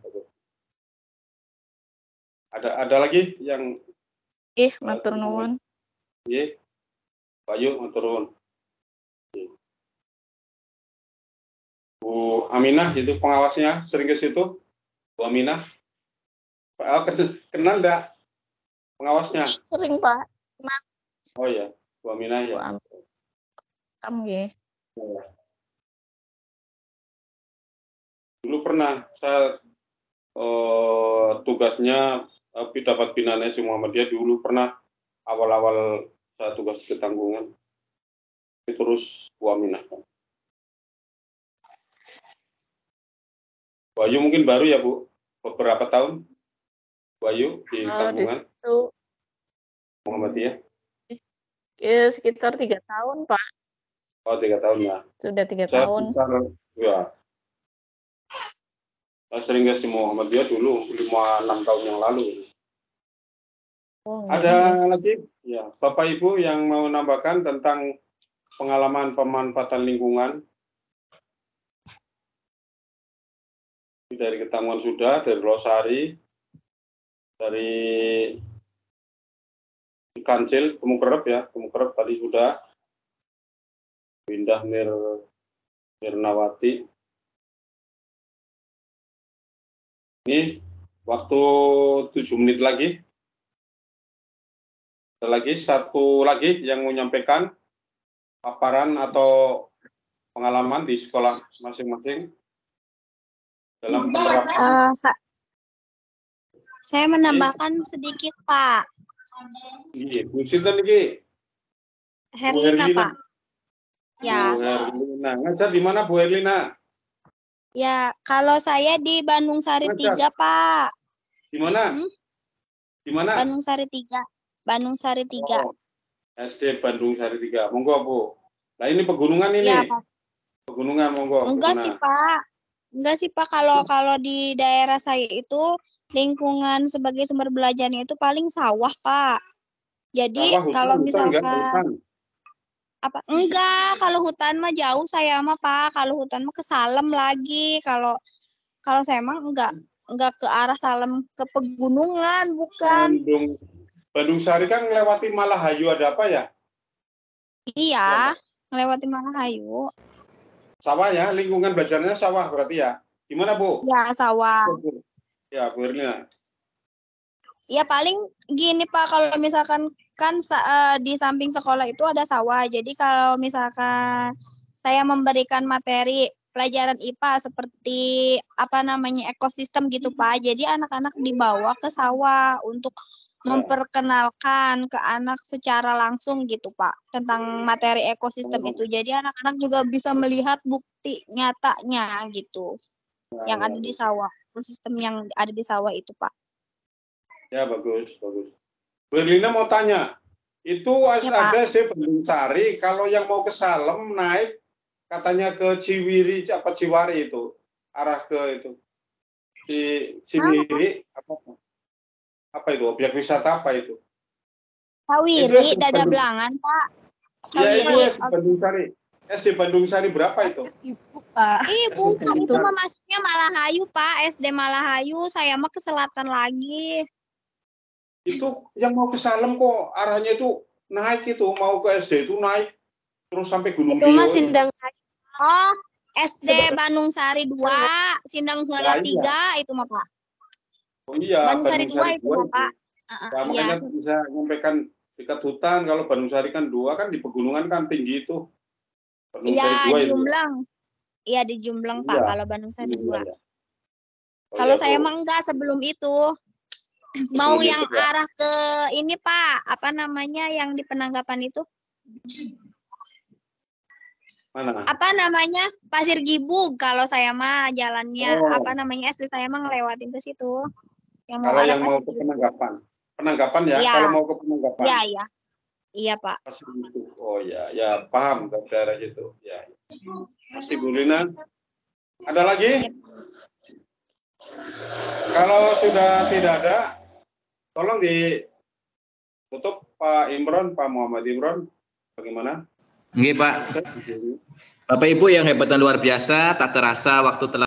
Ada lagi yang matur nuwun. Nggih. Bayu matur nuwun. Bu Aminah itu pengawasnya sering ke situ. Bu Aminah. Kenal enggak pengawasnya? Sering, Pak. Kenal. Oh iya, Bu Aminah ya. Nggih. Dulu pernah saya tugasnya dapat binaan SD Muhammadiyah, dulu pernah awal-awal saya tugas di Ketanggungan. Terus Bu Aminah. Bu Ayu mungkin baru ya, Bu? Beberapa tahun? Bu Ayu di Ketanggungan? Di situ Muhammadiyah? Sekitar 3 tahun, Pak. Oh, 3 tahun ya. Sudah 3 tahun. Ya. Saya sering ke Muhammadiyah dulu, 5-6 tahun yang lalu. Ada lagi? Ya, Bapak Ibu yang mau nambahkan tentang pengalaman pemanfaatan lingkungan? Dari Ketanggungan sudah, dari Losari, dari Kancil, Temukerep ya, Temukerep tadi sudah. Indah Mirnawati. Ini waktu 7 menit lagi. Ada lagi satu lagi yang mau menyampaikan paparan atau pengalaman di sekolah masing-masing dalam penerapan. Saya menambahkan sedikit, Pak. Iya, Bu Sinten iki? Herlina, Pak. Ya. Bu Herlina. Ngajar di mana, Bu Herlina? Ya, kalau saya di Bandung Sari 3, Pak. Di mana? Di mana? Bandung Sari 3. Bandung Sari 3. Oh, SD Bandung Sari 3. Monggo, Bu. Nah, ini pegunungan ini. Ya, Pak. Pegunungan, monggo. Enggak sih, Pak. Enggak sih, Pak. Kalau di daerah saya itu lingkungan sebagai sumber belajarnya itu paling sawah, Pak. Jadi sawah, kalau hutan, misalkan apa? Enggak, kalau hutan mah jauh saya mah, Pak. Kalau hutan mah ke Salem lagi. Kalau saya mah enggak ke arah Salem, ke pegunungan, bukan. Bandung Sari kan melewati Malahayu, ada apa ya? Iya, melewati Malahayu. Sawah ya, lingkungan belajarnya sawah berarti ya. Gimana, Bu? Ya, sawah. Ya, Bu Erlina. Ya paling gini, Pak, kalau misalkan kan di samping sekolah itu ada sawah. Jadi kalau misalkan saya memberikan materi pelajaran IPA seperti ekosistem gitu, Pak. Jadi anak-anak dibawa ke sawah untuk memperkenalkan ke anak secara langsung gitu, Pak, tentang materi ekosistem itu. Jadi anak-anak juga bisa melihat bukti nyatanya gitu yang ada di sawah, ekosistem yang ada di sawah itu, Pak. Ya, bagus. Bu Erlina mau tanya, itu ada SD Bandung Sari, kalau yang mau ke Salem naik katanya ke Ciwiri apa Ciwari itu, arah ke itu Ciwiri apa itu, objek wisata apa itu? Cawiri, Dada Belangan, Pak. Ya, itu Cawiri. SD Bandung Sari. SD Bandung Sari berapa itu? Pak. Bukan, itu mah masuknya Malahayu, Pak. SD Malahayu, saya mah ke selatan lagi. Itu yang mau ke Salem kok arahnya itu naik itu, mau ke SD itu naik terus sampai Gunung Itu mah Rio. Sindang. Oh, SD Bandung Sari 2, Sindang Huala 3 itu mah, Pak. Oh iya, Bandung Sari 2 itu mah, Pak. Nah, makanya bisa menyampaikan dekat hutan, kalau Bandung Sari kan 2 kan di pegunungan kan tinggi itu. Bandung Iya, Sari 2 di itu. Jumbleng. Iya, di Jumbleng, Pak, Iya. kalau Bandung Sari 2. Iya. Kalau iya, saya tuh. mah enggak sebelum itu. Mau Sebelum yang itu, Pak. arah ke ini, Pak, apa namanya yang di Penanggapan itu? Mana? Apa namanya? Pasir Gibug. Kalau saya mah jalannya apa namanya SD saya mah ngelewatin ke situ. Yang mau Kalau arah yang mau Pasir ke Gibug. Penanggapan ya, Iya. kalau mau ke Penanggapan. Iya, iya. Iya, Pak. Pasir Gibug. Oh ya paham ke daerah itu. Ya. Masih Bu Lina. Ada lagi? Kalau sudah tidak ada, tolong ditutup Pak Imron, Pak Muhammad Imron. Bagaimana? Nggih, Pak. Bapak Ibu yang hebat dan luar biasa, tak terasa waktu telah